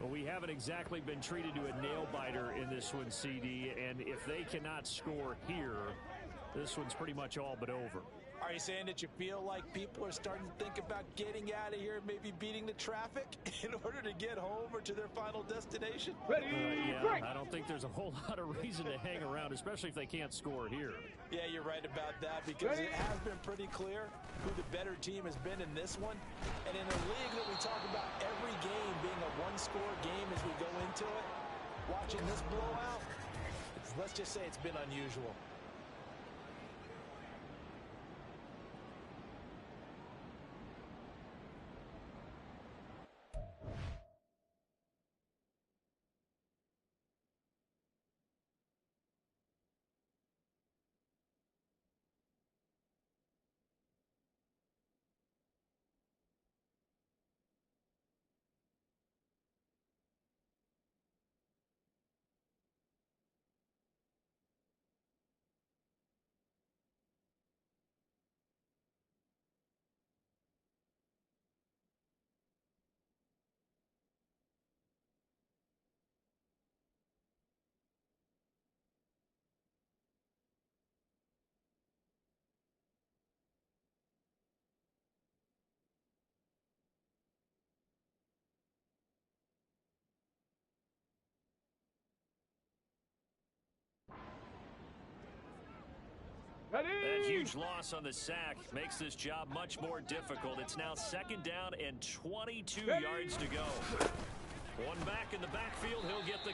Well, we haven't exactly been treated to a nail-biter in this one, CD, and if they cannot score here, this one's pretty much all but over. Are you saying that you feel like people are starting to think about getting out of here and maybe beating the traffic in order to get home or to their final destination? Yeah, I don't think there's a whole lot of reason to hang around, especially if they can't score here. Yeah, you're right about that because it has been pretty clear who the better team has been in this one. And in a league that we talk about every game being a one-score game as we go into it, watching this blowout, let's just say it's been unusual. That huge loss on the sack makes this job much more difficult. It's now second down and 22 yards to go. One back in the backfield. He'll get the...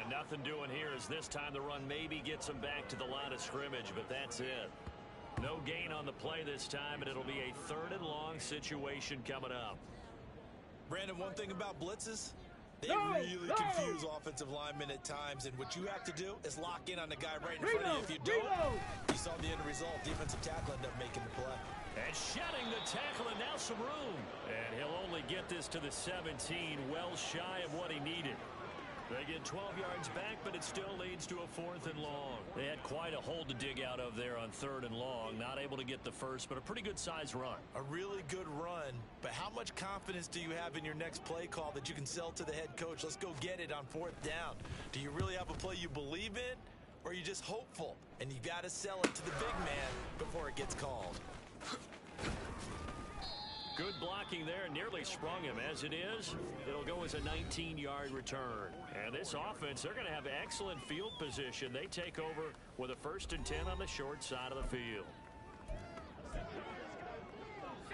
Nothing doing here as this time the run maybe gets them back to the line of scrimmage, but that's it. No gain on the play this time, and it'll be a 3rd and long situation coming up. Brandon, one thing about blitzes, they really confuse offensive linemen at times, and what you have to do is lock in on the guy right in front of you. If you don't, you saw the end result. Defensive tackle ended up making the play. And shedding the tackle, and now some room. And he'll only get this to the 17, well shy of what he needed. They get 12 yards back, but it still leads to a 4th and long. They had quite a hole to dig out of there on 3rd and long. Not able to get the first, but a pretty good-sized run. A really good run, but how much confidence do you have in your next play call that you can sell to the head coach? Let's go get it on 4th down. Do you really have a play you believe in, or are you just hopeful? And you got to sell it to the big man before it gets called. Good blocking there, nearly sprung him. As it is, it'll go as a 19-yard return. And this offense, they're going to have excellent field position. They take over with a 1st and 10 on the short side of the field.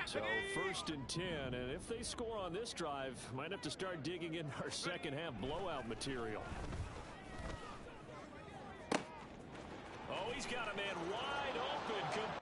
So 1st and 10, and if they score on this drive, might have to start digging in our second half blowout material. Oh, he's got a man wide open.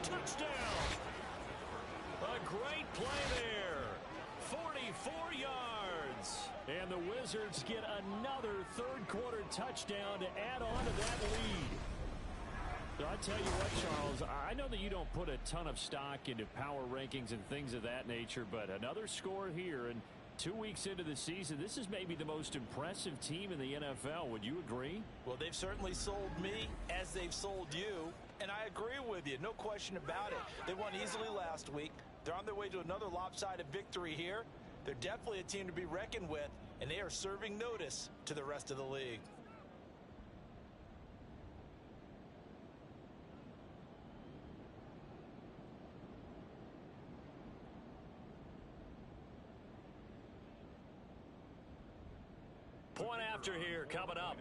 Touchdown! A great play there. 44 yards. And the Wizards get another 3rd quarter touchdown to add on to that lead. So I tell you what, Charles, I know that you don't put a ton of stock into power rankings and things of that nature, but another score here, and 2 weeks into the season, this is maybe the most impressive team in the NFL. Would you agree? Well, they've certainly sold me as they've sold you, and I agree with you. No question about it. They won easily last week. They're on their way to another lopsided victory here. They're definitely a team to be reckoned with, and they are serving notice to the rest of the league. Point after here coming up.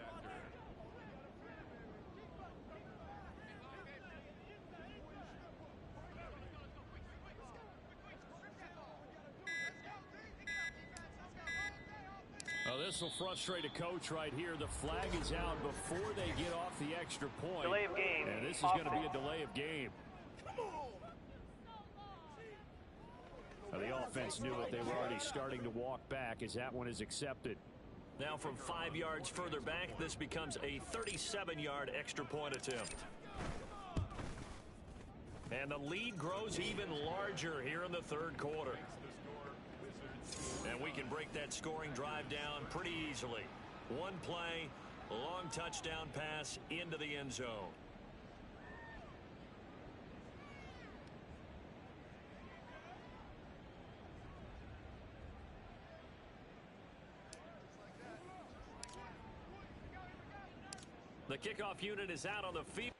Well, this will frustrate a coach right here. The flag is out before they get off the extra point. Delay of game. And this is going to be a delay of game. Now, the offense knew it. They were already starting to walk back as that one is accepted. Now from 5 yards further back, this becomes a 37-yard extra point attempt. And the lead grows even larger here in the 3rd quarter. And we can break that scoring drive down pretty easily. One play, long touchdown pass into the end zone. The kickoff unit is out on the field.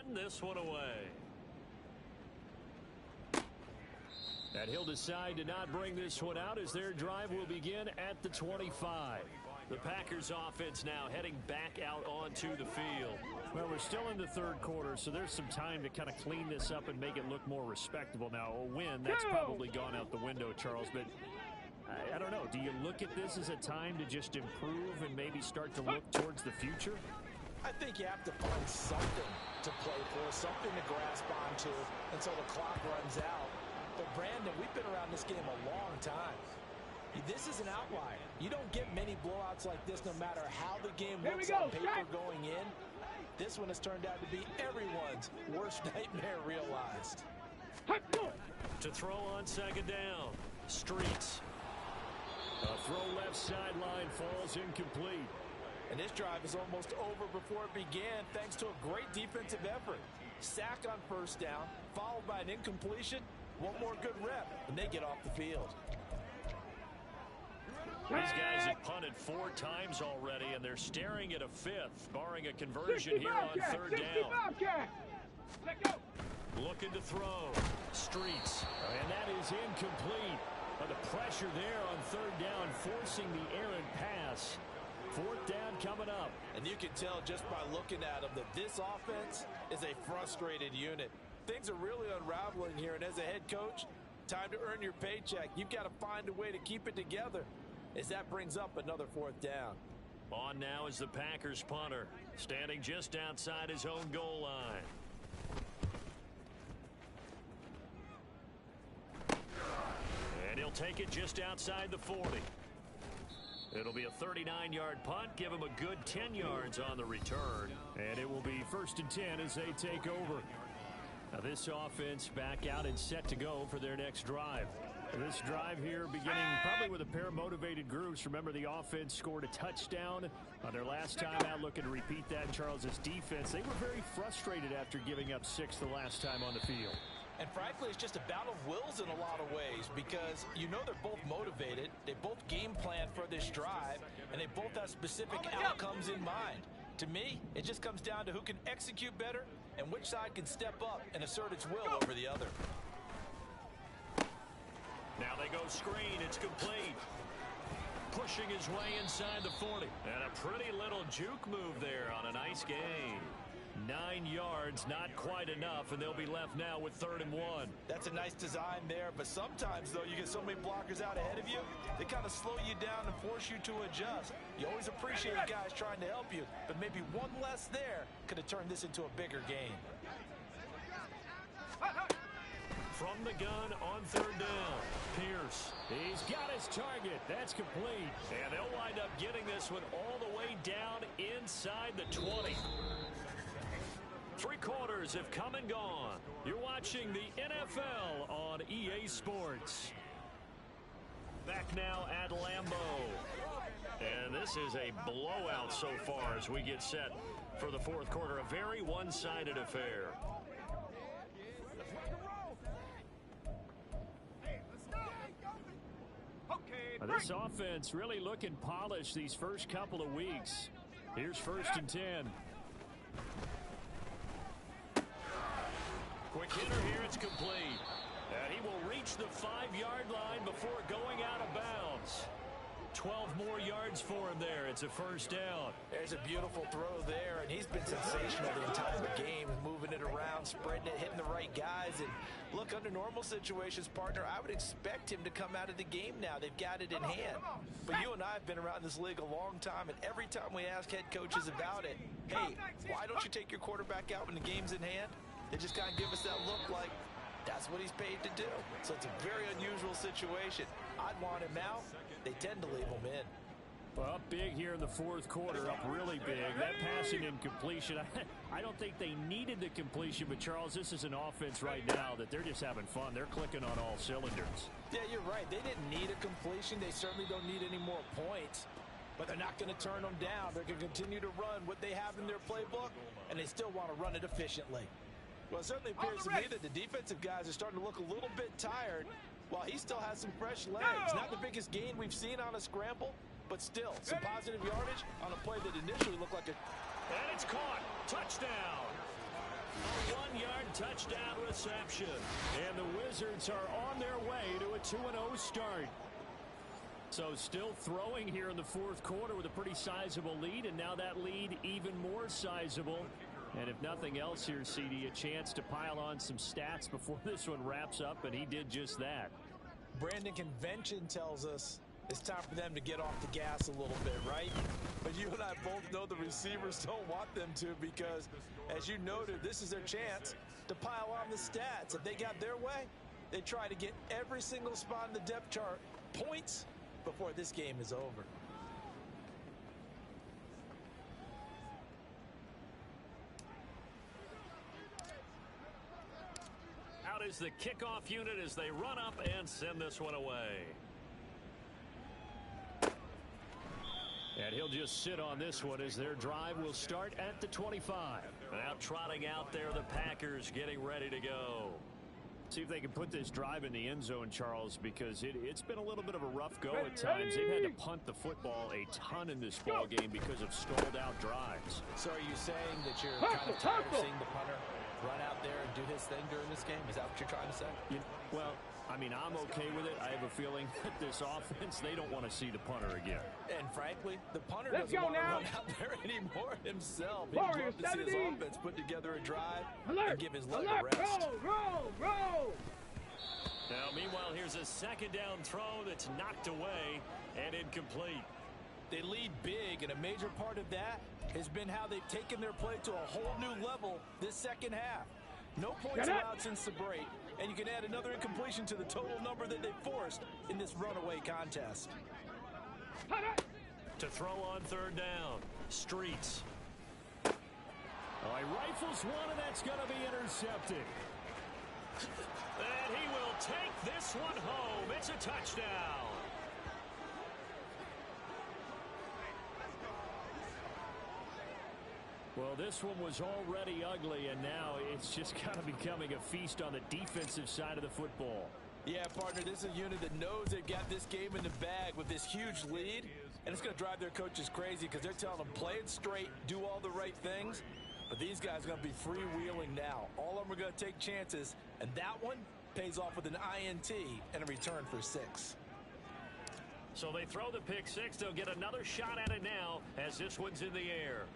Send this one away. And he'll decide to not bring this one out as their drive will begin at the 25. The Packers offense now heading back out onto the field. Well, we're still in the third quarter, so there's some time to kind of clean this up and make it look more respectable. Now, a win, that's probably gone out the window, Charles, but I don't know. Do you look at this as a time to just improve and maybe start to look towards the future? I think you have to find something to play for, something to grasp onto until the clock runs out. But, Brandon, we've been around this game a long time. This is an outlier. You don't get many blowouts like this no matter how the game looks on paper going in. This one has turned out to be everyone's worst nightmare realized. To throw on second down, Streets. A throw left sideline falls incomplete. And this drive is almost over before it began thanks to a great defensive effort. Sack on first down, followed by an incompletion. One more good rep, and they get off the field. These guys have punted 4 times already, and they're staring at a 5th, barring a conversion here on third down. Looking to throw. Streets. And that is incomplete. But the pressure there on third down, forcing the errant pass. 4th down coming up. And you can tell just by looking at them that this offense is a frustrated unit. Things are really unraveling here, and as a head coach, time to earn your paycheck. You've got to find a way to keep it together as that brings up another 4th down. On now is the Packers punter, standing just outside his own goal line. And he'll take it just outside the 40. It'll be a 39-yard punt, give him a good 10 yards on the return. And it will be 1st and 10 as they take over. Now this offense back out and set to go for their next drive. This drive here beginning probably with a pair of motivated groups. Remember, the offense scored a touchdown on their last time out, looking to repeat that in Charles's defense. They were very frustrated after giving up 6 the last time on the field. And frankly, it's just a battle of wills in a lot of ways because you know they're both motivated. They both game plan for this drive, and they both have specific outcomes in mind. To me, it just comes down to who can execute better and which side can step up and assert its will over the other. Now they go screen. It's complete. Pushing his way inside the 40. And a pretty little juke move there on a nice gain. 9 yards, not quite enough, and they'll be left now with 3rd and 1. That's a nice design there, but sometimes, though, you get so many blockers out ahead of you, they kind of slow you down and force you to adjust. You always appreciate guys trying to help you, but maybe one less there could have turned this into a bigger game. From the gun on 3rd down, Pierce. He's got his target. That's complete. And they'll wind up getting this one all the way down inside the 20. 3 quarters have come and gone. You're watching the NFL on EA Sports. Back now at Lambeau. And this is a blowout so far as we get set for the 4th quarter. A very one-sided affair. This offense really looking polished these first couple of weeks. Here's 1st and 10. Quick hitter here, it's complete. And he will reach the 5-yard line before going out of bounds. 12 more yards for him there. It's a 1st down. There's a beautiful throw there, and he's been sensational the entire game, moving it around, spreading it, hitting the right guys. And look, under normal situations, partner, I would expect him to come out of the game now. They've got it in hand. But you and I have been around this league a long time, and every time we ask head coaches about it, hey, why don't you take your quarterback out when the game's in hand? They just kind of give us that look like that's what he's paid to do. So it's a very unusual situation. I'd want him out. They tend to leave him in. Well, up big here in the 4th quarter, up really big. That passing incompletion, I don't think they needed the completion, but Charles, this is an offense right now that they're just having fun. They're clicking on all cylinders. Yeah, you're right. They didn't need a completion. They certainly don't need any more points, but they're not going to turn them down. They're going to continue to run what they have in their playbook, and they still want to run it efficiently. Well, it certainly appears to me that the defensive guys are starting to look a little bit tired while he still has some fresh legs. Not the biggest gain we've seen on a scramble, but still some positive yardage on a play that initially looked like a... And it's caught. Touchdown. A 1-yard touchdown reception. And the Wizards are on their way to a 2-0 start. So still throwing here in the 4th quarter with a pretty sizable lead, and now that lead even more sizable. And if nothing else here, CD, a chance to pile on some stats before this one wraps up, and he did just that. Brandon, convention tells us it's time for them to get off the gas a little bit, right? But you and I both know the receivers don't want them to because, as you noted, this is their chance to pile on the stats. If they got their way, they try to get every single spot in the depth chart points before this game is over. Out is the kickoff unit as they run up and send this one away. And he'll just sit on this one as their drive will start at the 25. Now trotting out there, the Packers getting ready to go. See if they can put this drive in the end zone, Charles, because it's been a little bit of a rough go at times. They've had to punt the football a ton in this ball game because of stalled out drives. So are you saying that you're kind of tired of seeing the punter run out there and do his thing during this game? Is that what you're trying to say? Well, I mean, I'm okay with it. I have a feeling that this offense, they don't want to see the punter again. And frankly, the punter doesn't want to run out there anymore himself. He'd love to see his offense put together a drive and give his leg a rest. Roll! Now, meanwhile, here's a second down throw that's knocked away and incomplete. They lead big, and a major part of that has been how they've taken their play to a whole new level this second half. No points allowed since the break, and you can add another incompletion to the total number that they forced in this runaway contest. To throw on third down, Streets. Oh, he rifles one, and that's going to be intercepted. And he will take this one home. It's a touchdown. Well, this one was already ugly, and now it's just kind of becoming a feast on the defensive side of the football. Yeah, partner, this is a unit that knows they've got this game in the bag with this huge lead, and it's going to drive their coaches crazy because they're telling them play it straight, do all the right things. But these guys are going to be freewheeling now. All of them are going to take chances, and that one pays off with an INT and a return for 6. So they throw the pick six. They'll get another shot at it now as this one's in the air.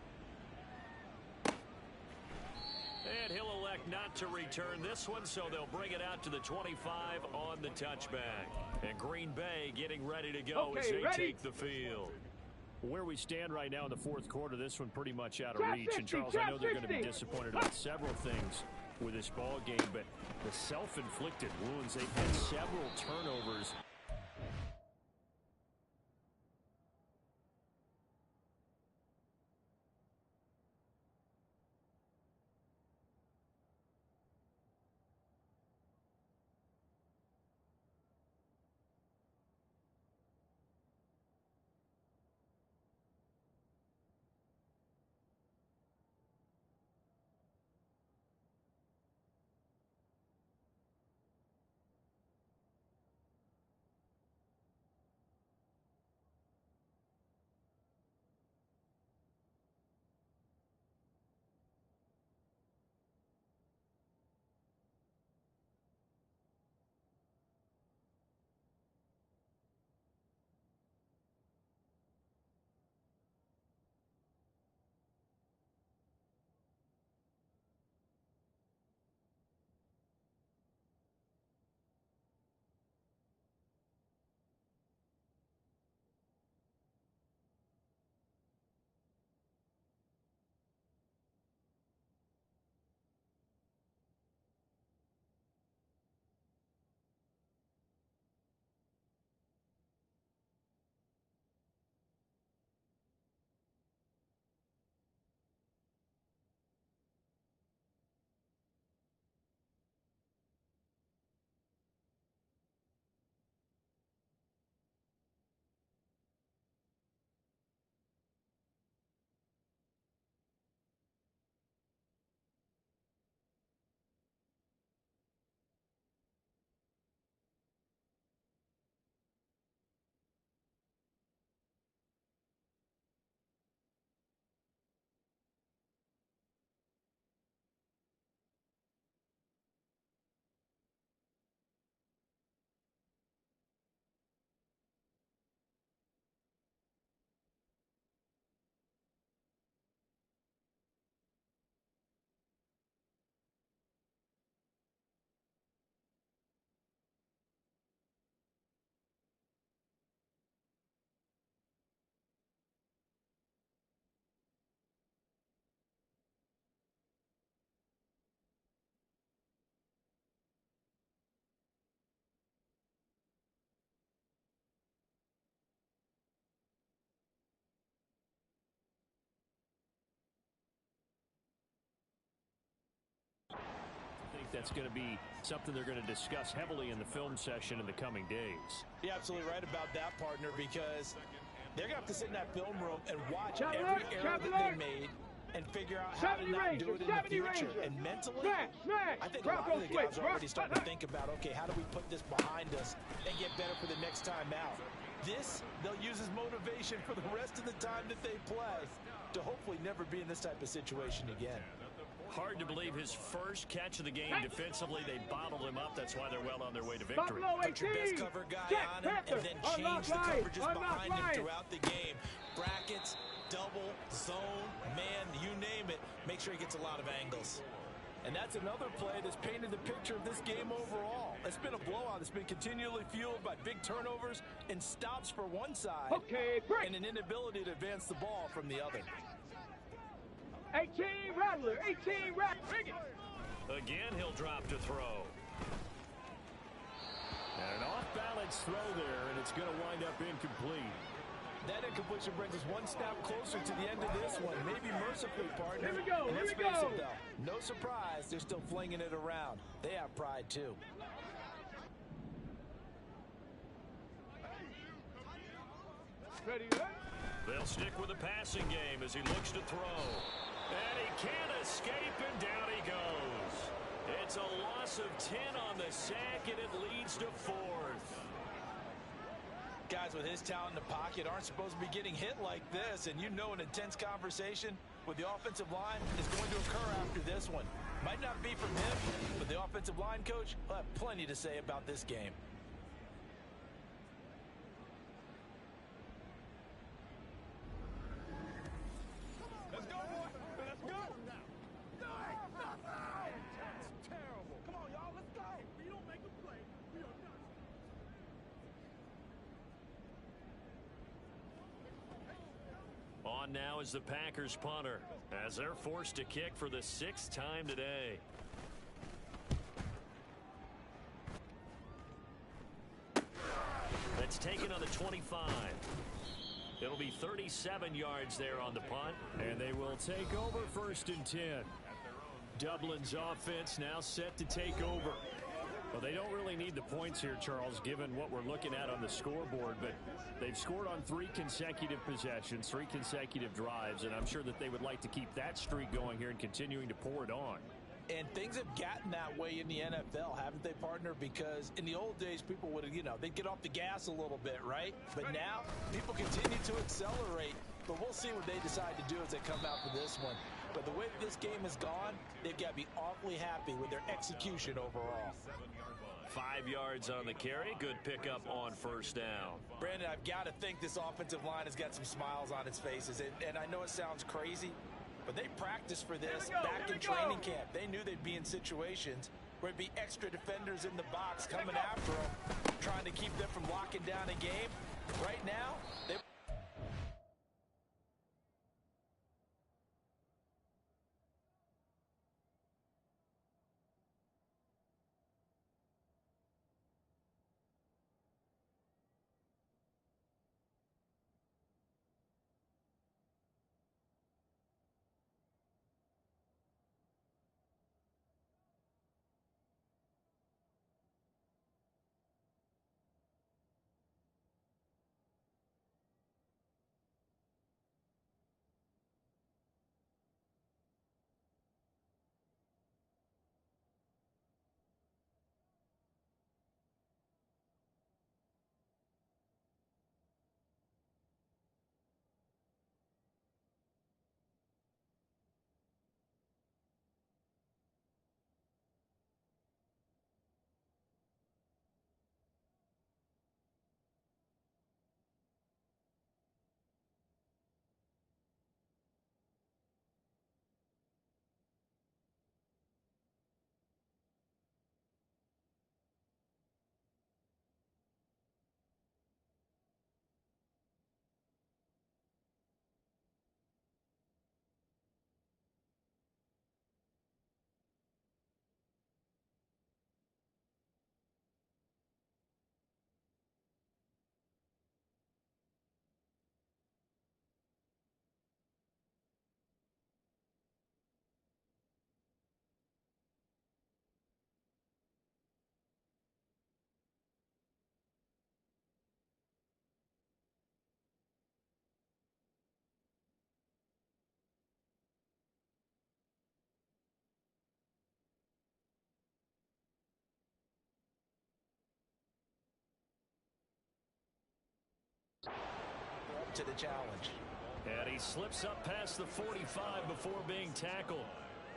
And he'll elect not to return this one, so they'll bring it out to the 25 on the touchback. And Green Bay getting ready to go as they take the field. Where we stand right now in the fourth quarter, this one pretty much out of reach. And, Charles, I know they're going to be disappointed about several things with this ball game, but the self-inflicted wounds, they've had several turnovers. That's going to be something they're going to discuss heavily in the film session in the coming days. You're absolutely right about that, partner, because they're going to have to sit in that film room and watch every error that they made and figure out how to not do it in the future. And mentally, I think a lot of the guys are already starting to think about, okay, how do we put this behind us and get better for the next time out? This, they'll use as motivation for the rest of the time that they play to hopefully never be in this type of situation again. Hard to believe his first catch of the game defensively. They bottled him up. That's why they're well on their way to victory. Put your best cover guy on him and then change the coverages behind him throughout the game. Brackets, double, zone, man, you name it. Make sure he gets a lot of angles. And that's another play that's painted the picture of this game overall. It's been a blowout. It's been continually fueled by big turnovers and stops for one side and an inability to advance the ball from the other. 18 Rattler, 18 Rattler. Again, he'll drop to throw. And an off-balance throw there, and it's going to wind up incomplete. That incompletion brings us one step closer to the end of this one. Maybe mercifully, partner. Here we go, and let's here we face go. it, though. No surprise, they're still flinging it around. They have pride, too. Ready, They'll stick with the passing game as he looks to throw. And he can't escape, and down he goes. It's a loss of 10 on the sack, and it leads to 4th. Guys with his talent in the pocket aren't supposed to be getting hit like this, and you know an intense conversation with the offensive line is going to occur after this one. Might not be from him, but the offensive line coach will have plenty to say about this game. Let's go, boy. Let's go. That's terrible. Come on, y'all. Let's go. We don't make a play. We are not. On now is the Packers punter as they're forced to kick for the 6th time today. That's taken on the 25. It'll be 37 yards there on the punt, and they will take over 1st and 10. Dublin's offense now set to take over. Well, they don't really need the points here, Charles, given what we're looking at on the scoreboard, but they've scored on 3 consecutive possessions, 3 consecutive drives, and I'm sure that they would like to keep that streak going here and continuing to pour it on. And things have gotten that way in the NFL, haven't they, partner? Because in the old days, people would, they'd get off the gas a little bit, right? But now, people continue to accelerate. But we'll see what they decide to do as they come out for this one. But the way that this game has gone, they've got to be awfully happy with their execution overall. 5 yards on the carry. Good pickup on 1st down. Brandon, I've got to think this offensive line has got some smiles on its faces. And I know it sounds crazy, but they practiced for this back in training camp. They knew they'd be in situations where it'd be extra defenders in the box coming after them, trying to keep them from locking down a game. Right now, they... to the challenge. And he slips up past the 45 before being tackled.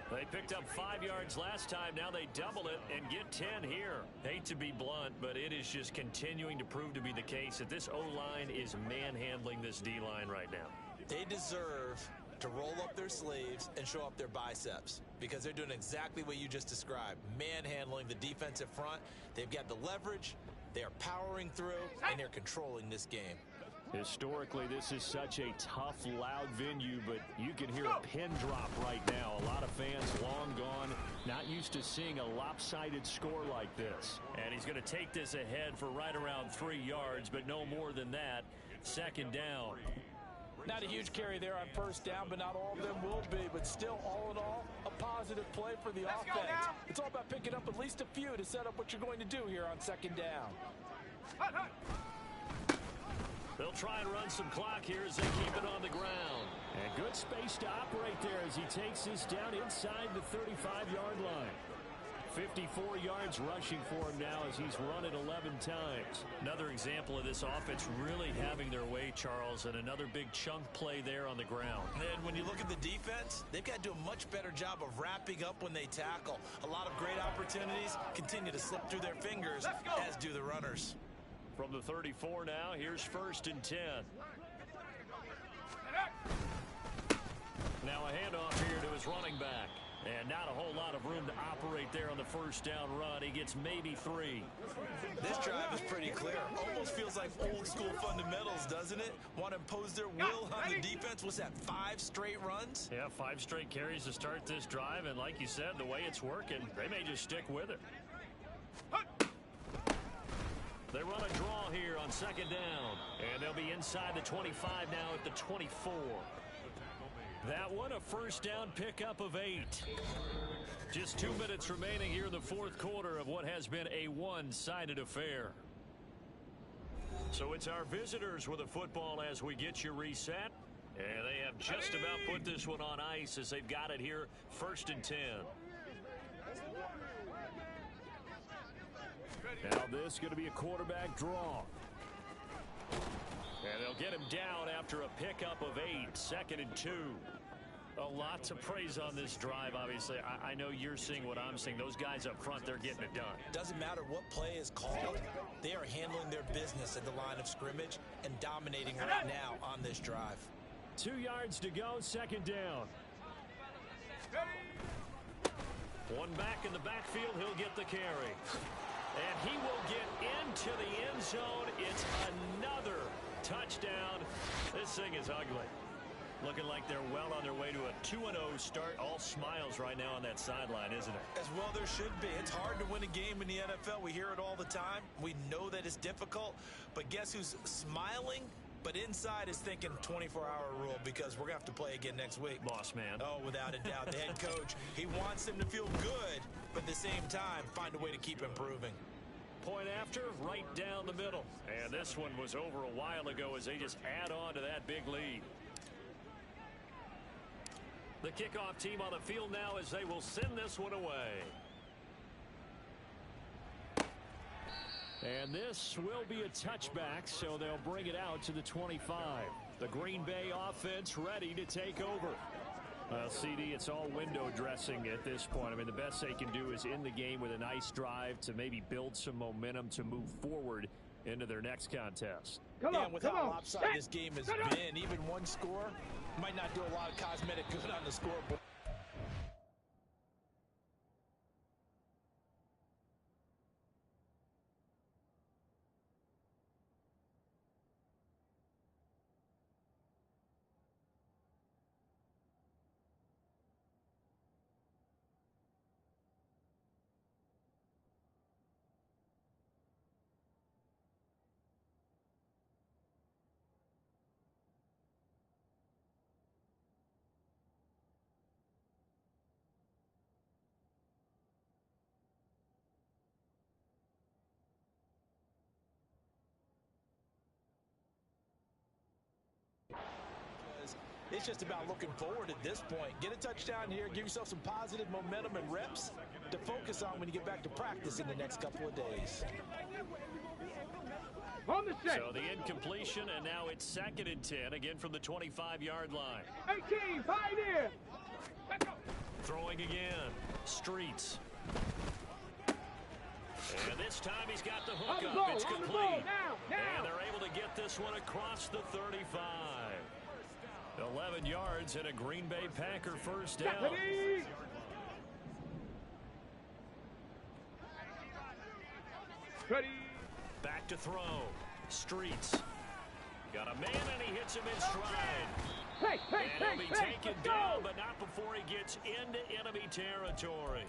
They picked up 5 yards last time. Now they double it and get 10 here. Hate to be blunt, but it is just continuing to prove to be the case that this O-line is manhandling this D-line right now. They deserve to roll up their sleeves and show up their biceps because they're doing exactly what you just described, manhandling the defensive front. They've got the leverage, they are powering through, and they're controlling this game. Historically, this is such a tough, loud venue, but you can hear a pin drop right now. A lot of fans long gone, not used to seeing a lopsided score like this. And he's going to take this ahead for right around 3 yards, but no more than that. Second down. Not a huge carry there on first down, but not all of them will be. But still, all in all, a positive play for the offense. It's all about picking up at least a few to set up what you're going to do here on second down. They'll try and run some clock here as they keep it on the ground. And good space to operate there as he takes this down inside the 35-yard line. 54 yards rushing for him now as he's run it 11 times. Another example of this offense really having their way, Charles, and another big chunk play there on the ground. And when you look at the defense, they've got to do a much better job of wrapping up when they tackle. A lot of great opportunities continue to slip through their fingers, as do the runners. From the 34 now, here's 1st and 10. Now a handoff here to his running back. And not a whole lot of room to operate there on the first down run. He gets maybe 3. This drive is pretty clear. Almost feels like old school fundamentals, doesn't it? Want to impose their will on the defense. What's that, 5 straight runs? Yeah, 5 straight carries to start this drive. And like you said, the way it's working, they may just stick with it. They run a draw here on second down. And they'll be inside the 25 now at the 24. That one a first down pickup of 8. Just 2 minutes remaining here in the fourth quarter of what has been a one-sided affair. So it's our visitors with a football as we get you reset. And they have just about put this one on ice as they've got it here, 1st and 10. Now this is going to be a quarterback draw. And they'll get him down after a pickup of 8, 2nd and 2. A lot to praise on this drive, obviously. I know you're seeing what I'm seeing. Those guys up front, they're getting it done. Doesn't matter what play is called. They are handling their business at the line of scrimmage and dominating right now on this drive. 2 yards to go, second down. One back in the backfield, he'll get the carry. And he will get into the end zone. It's another touchdown. This thing is ugly. Looking like they're well on their way to a 2-0 start. All smiles right now on that sideline, isn't it? As well there should be. It's hard to win a game in the NFL. We hear it all the time. We know that it's difficult. But guess who's smiling? But inside is thinking 24-hour rule because we're going to have to play again next week. Boss man. Oh, without a doubt. The head coach, he wants them to feel good, but at the same time, find a way to keep improving. Point after, right down the middle. And this one was over a while ago as they just add on to that big lead. The kickoff team on the field now as they will send this one away. And this will be a touchback, so they'll bring it out to the 25. The Green Bay offense ready to take over. CD, it's all window dressing at this point. I mean, the best they can do is end the game with a nice drive to maybe build some momentum to move forward into their next contest. And with how lopsided this game has been, even one score might not do a lot of cosmetic good on the scoreboard. It's just about looking forward at this point. Get a touchdown here, give yourself some positive momentum and reps to focus on when you get back to practice in the next couple of days. So the incompletion, and now it's 2nd and 10, again from the 25-yard line. 18, Pioneer! Throwing again. Streets. And this time he's got the hook up. It's complete. And they're able to get this one across the 35. 11 yards and a Green Bay Packer first down. Ready. Back to throw. Streets. Got a man and he hits him in stride. Hey, And he'll be taken down, but not before he gets into enemy territory.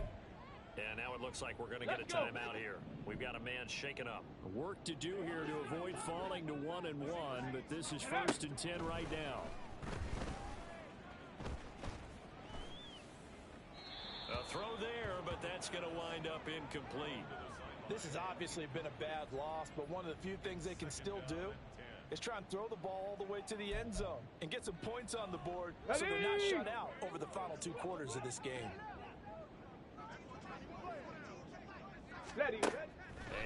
And now it looks like we're going to get a timeout here. We've got a man shaken up. Work to do here to avoid falling to 1-1, but this is 1st and 10 right now. A throw there, but that's going to wind up incomplete. This has obviously been a bad loss, but one of the few things they can still do is try and throw the ball all the way to the end zone and get some points on the board so they're not shut out over the final 2 quarters of this game. Ready.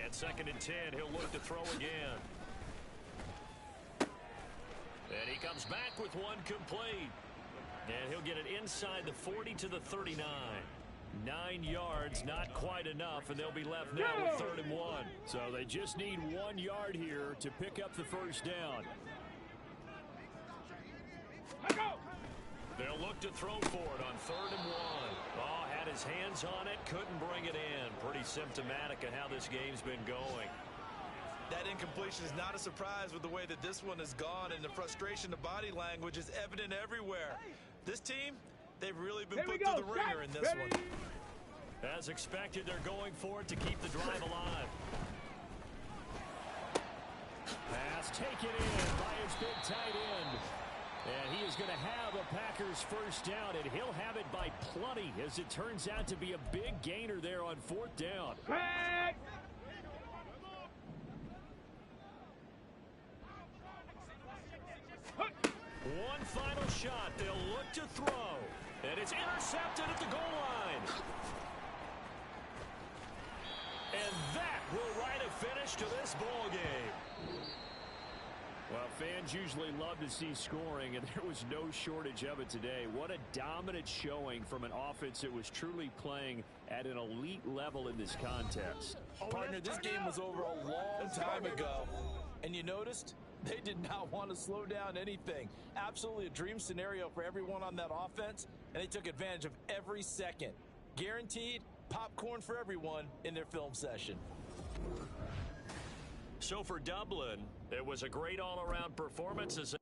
And 2nd and 10, he'll look to throw again. And he comes back with one complete. And he'll get it inside the 40 to the 39. 9 yards, not quite enough, and they'll be left now with 3rd and 1. So they just need 1 yard here to pick up the first down. They'll look to throw for it on 3rd and 1. Oh, had his hands on it, couldn't bring it in. Pretty symptomatic of how this game's been going. That incompletion is not a surprise with the way that this one has gone, and the frustration, the body language is evident everywhere. This team, they've really been put through the ringer in this one. As expected, they're going for it to keep the drive alive. Pass taken in by his big tight end. And he is going to have a Packers first down, and he'll have it by plenty, as it turns out to be a big gainer there on 4th down. Back. One final shot. They'll look to throw. And it's intercepted at the goal line. And that will write a finish to this ball game. Well, fans usually love to see scoring, and there was no shortage of it today. What a dominant showing from an offense that was truly playing at an elite level in this contest. Partner, this game was over a long time ago, and you noticed they did not want to slow down anything. Absolutely a dream scenario for everyone on that offense, and they took advantage of every second. Guaranteed popcorn for everyone in their film session. So for Dublin, it was a great all-around performance as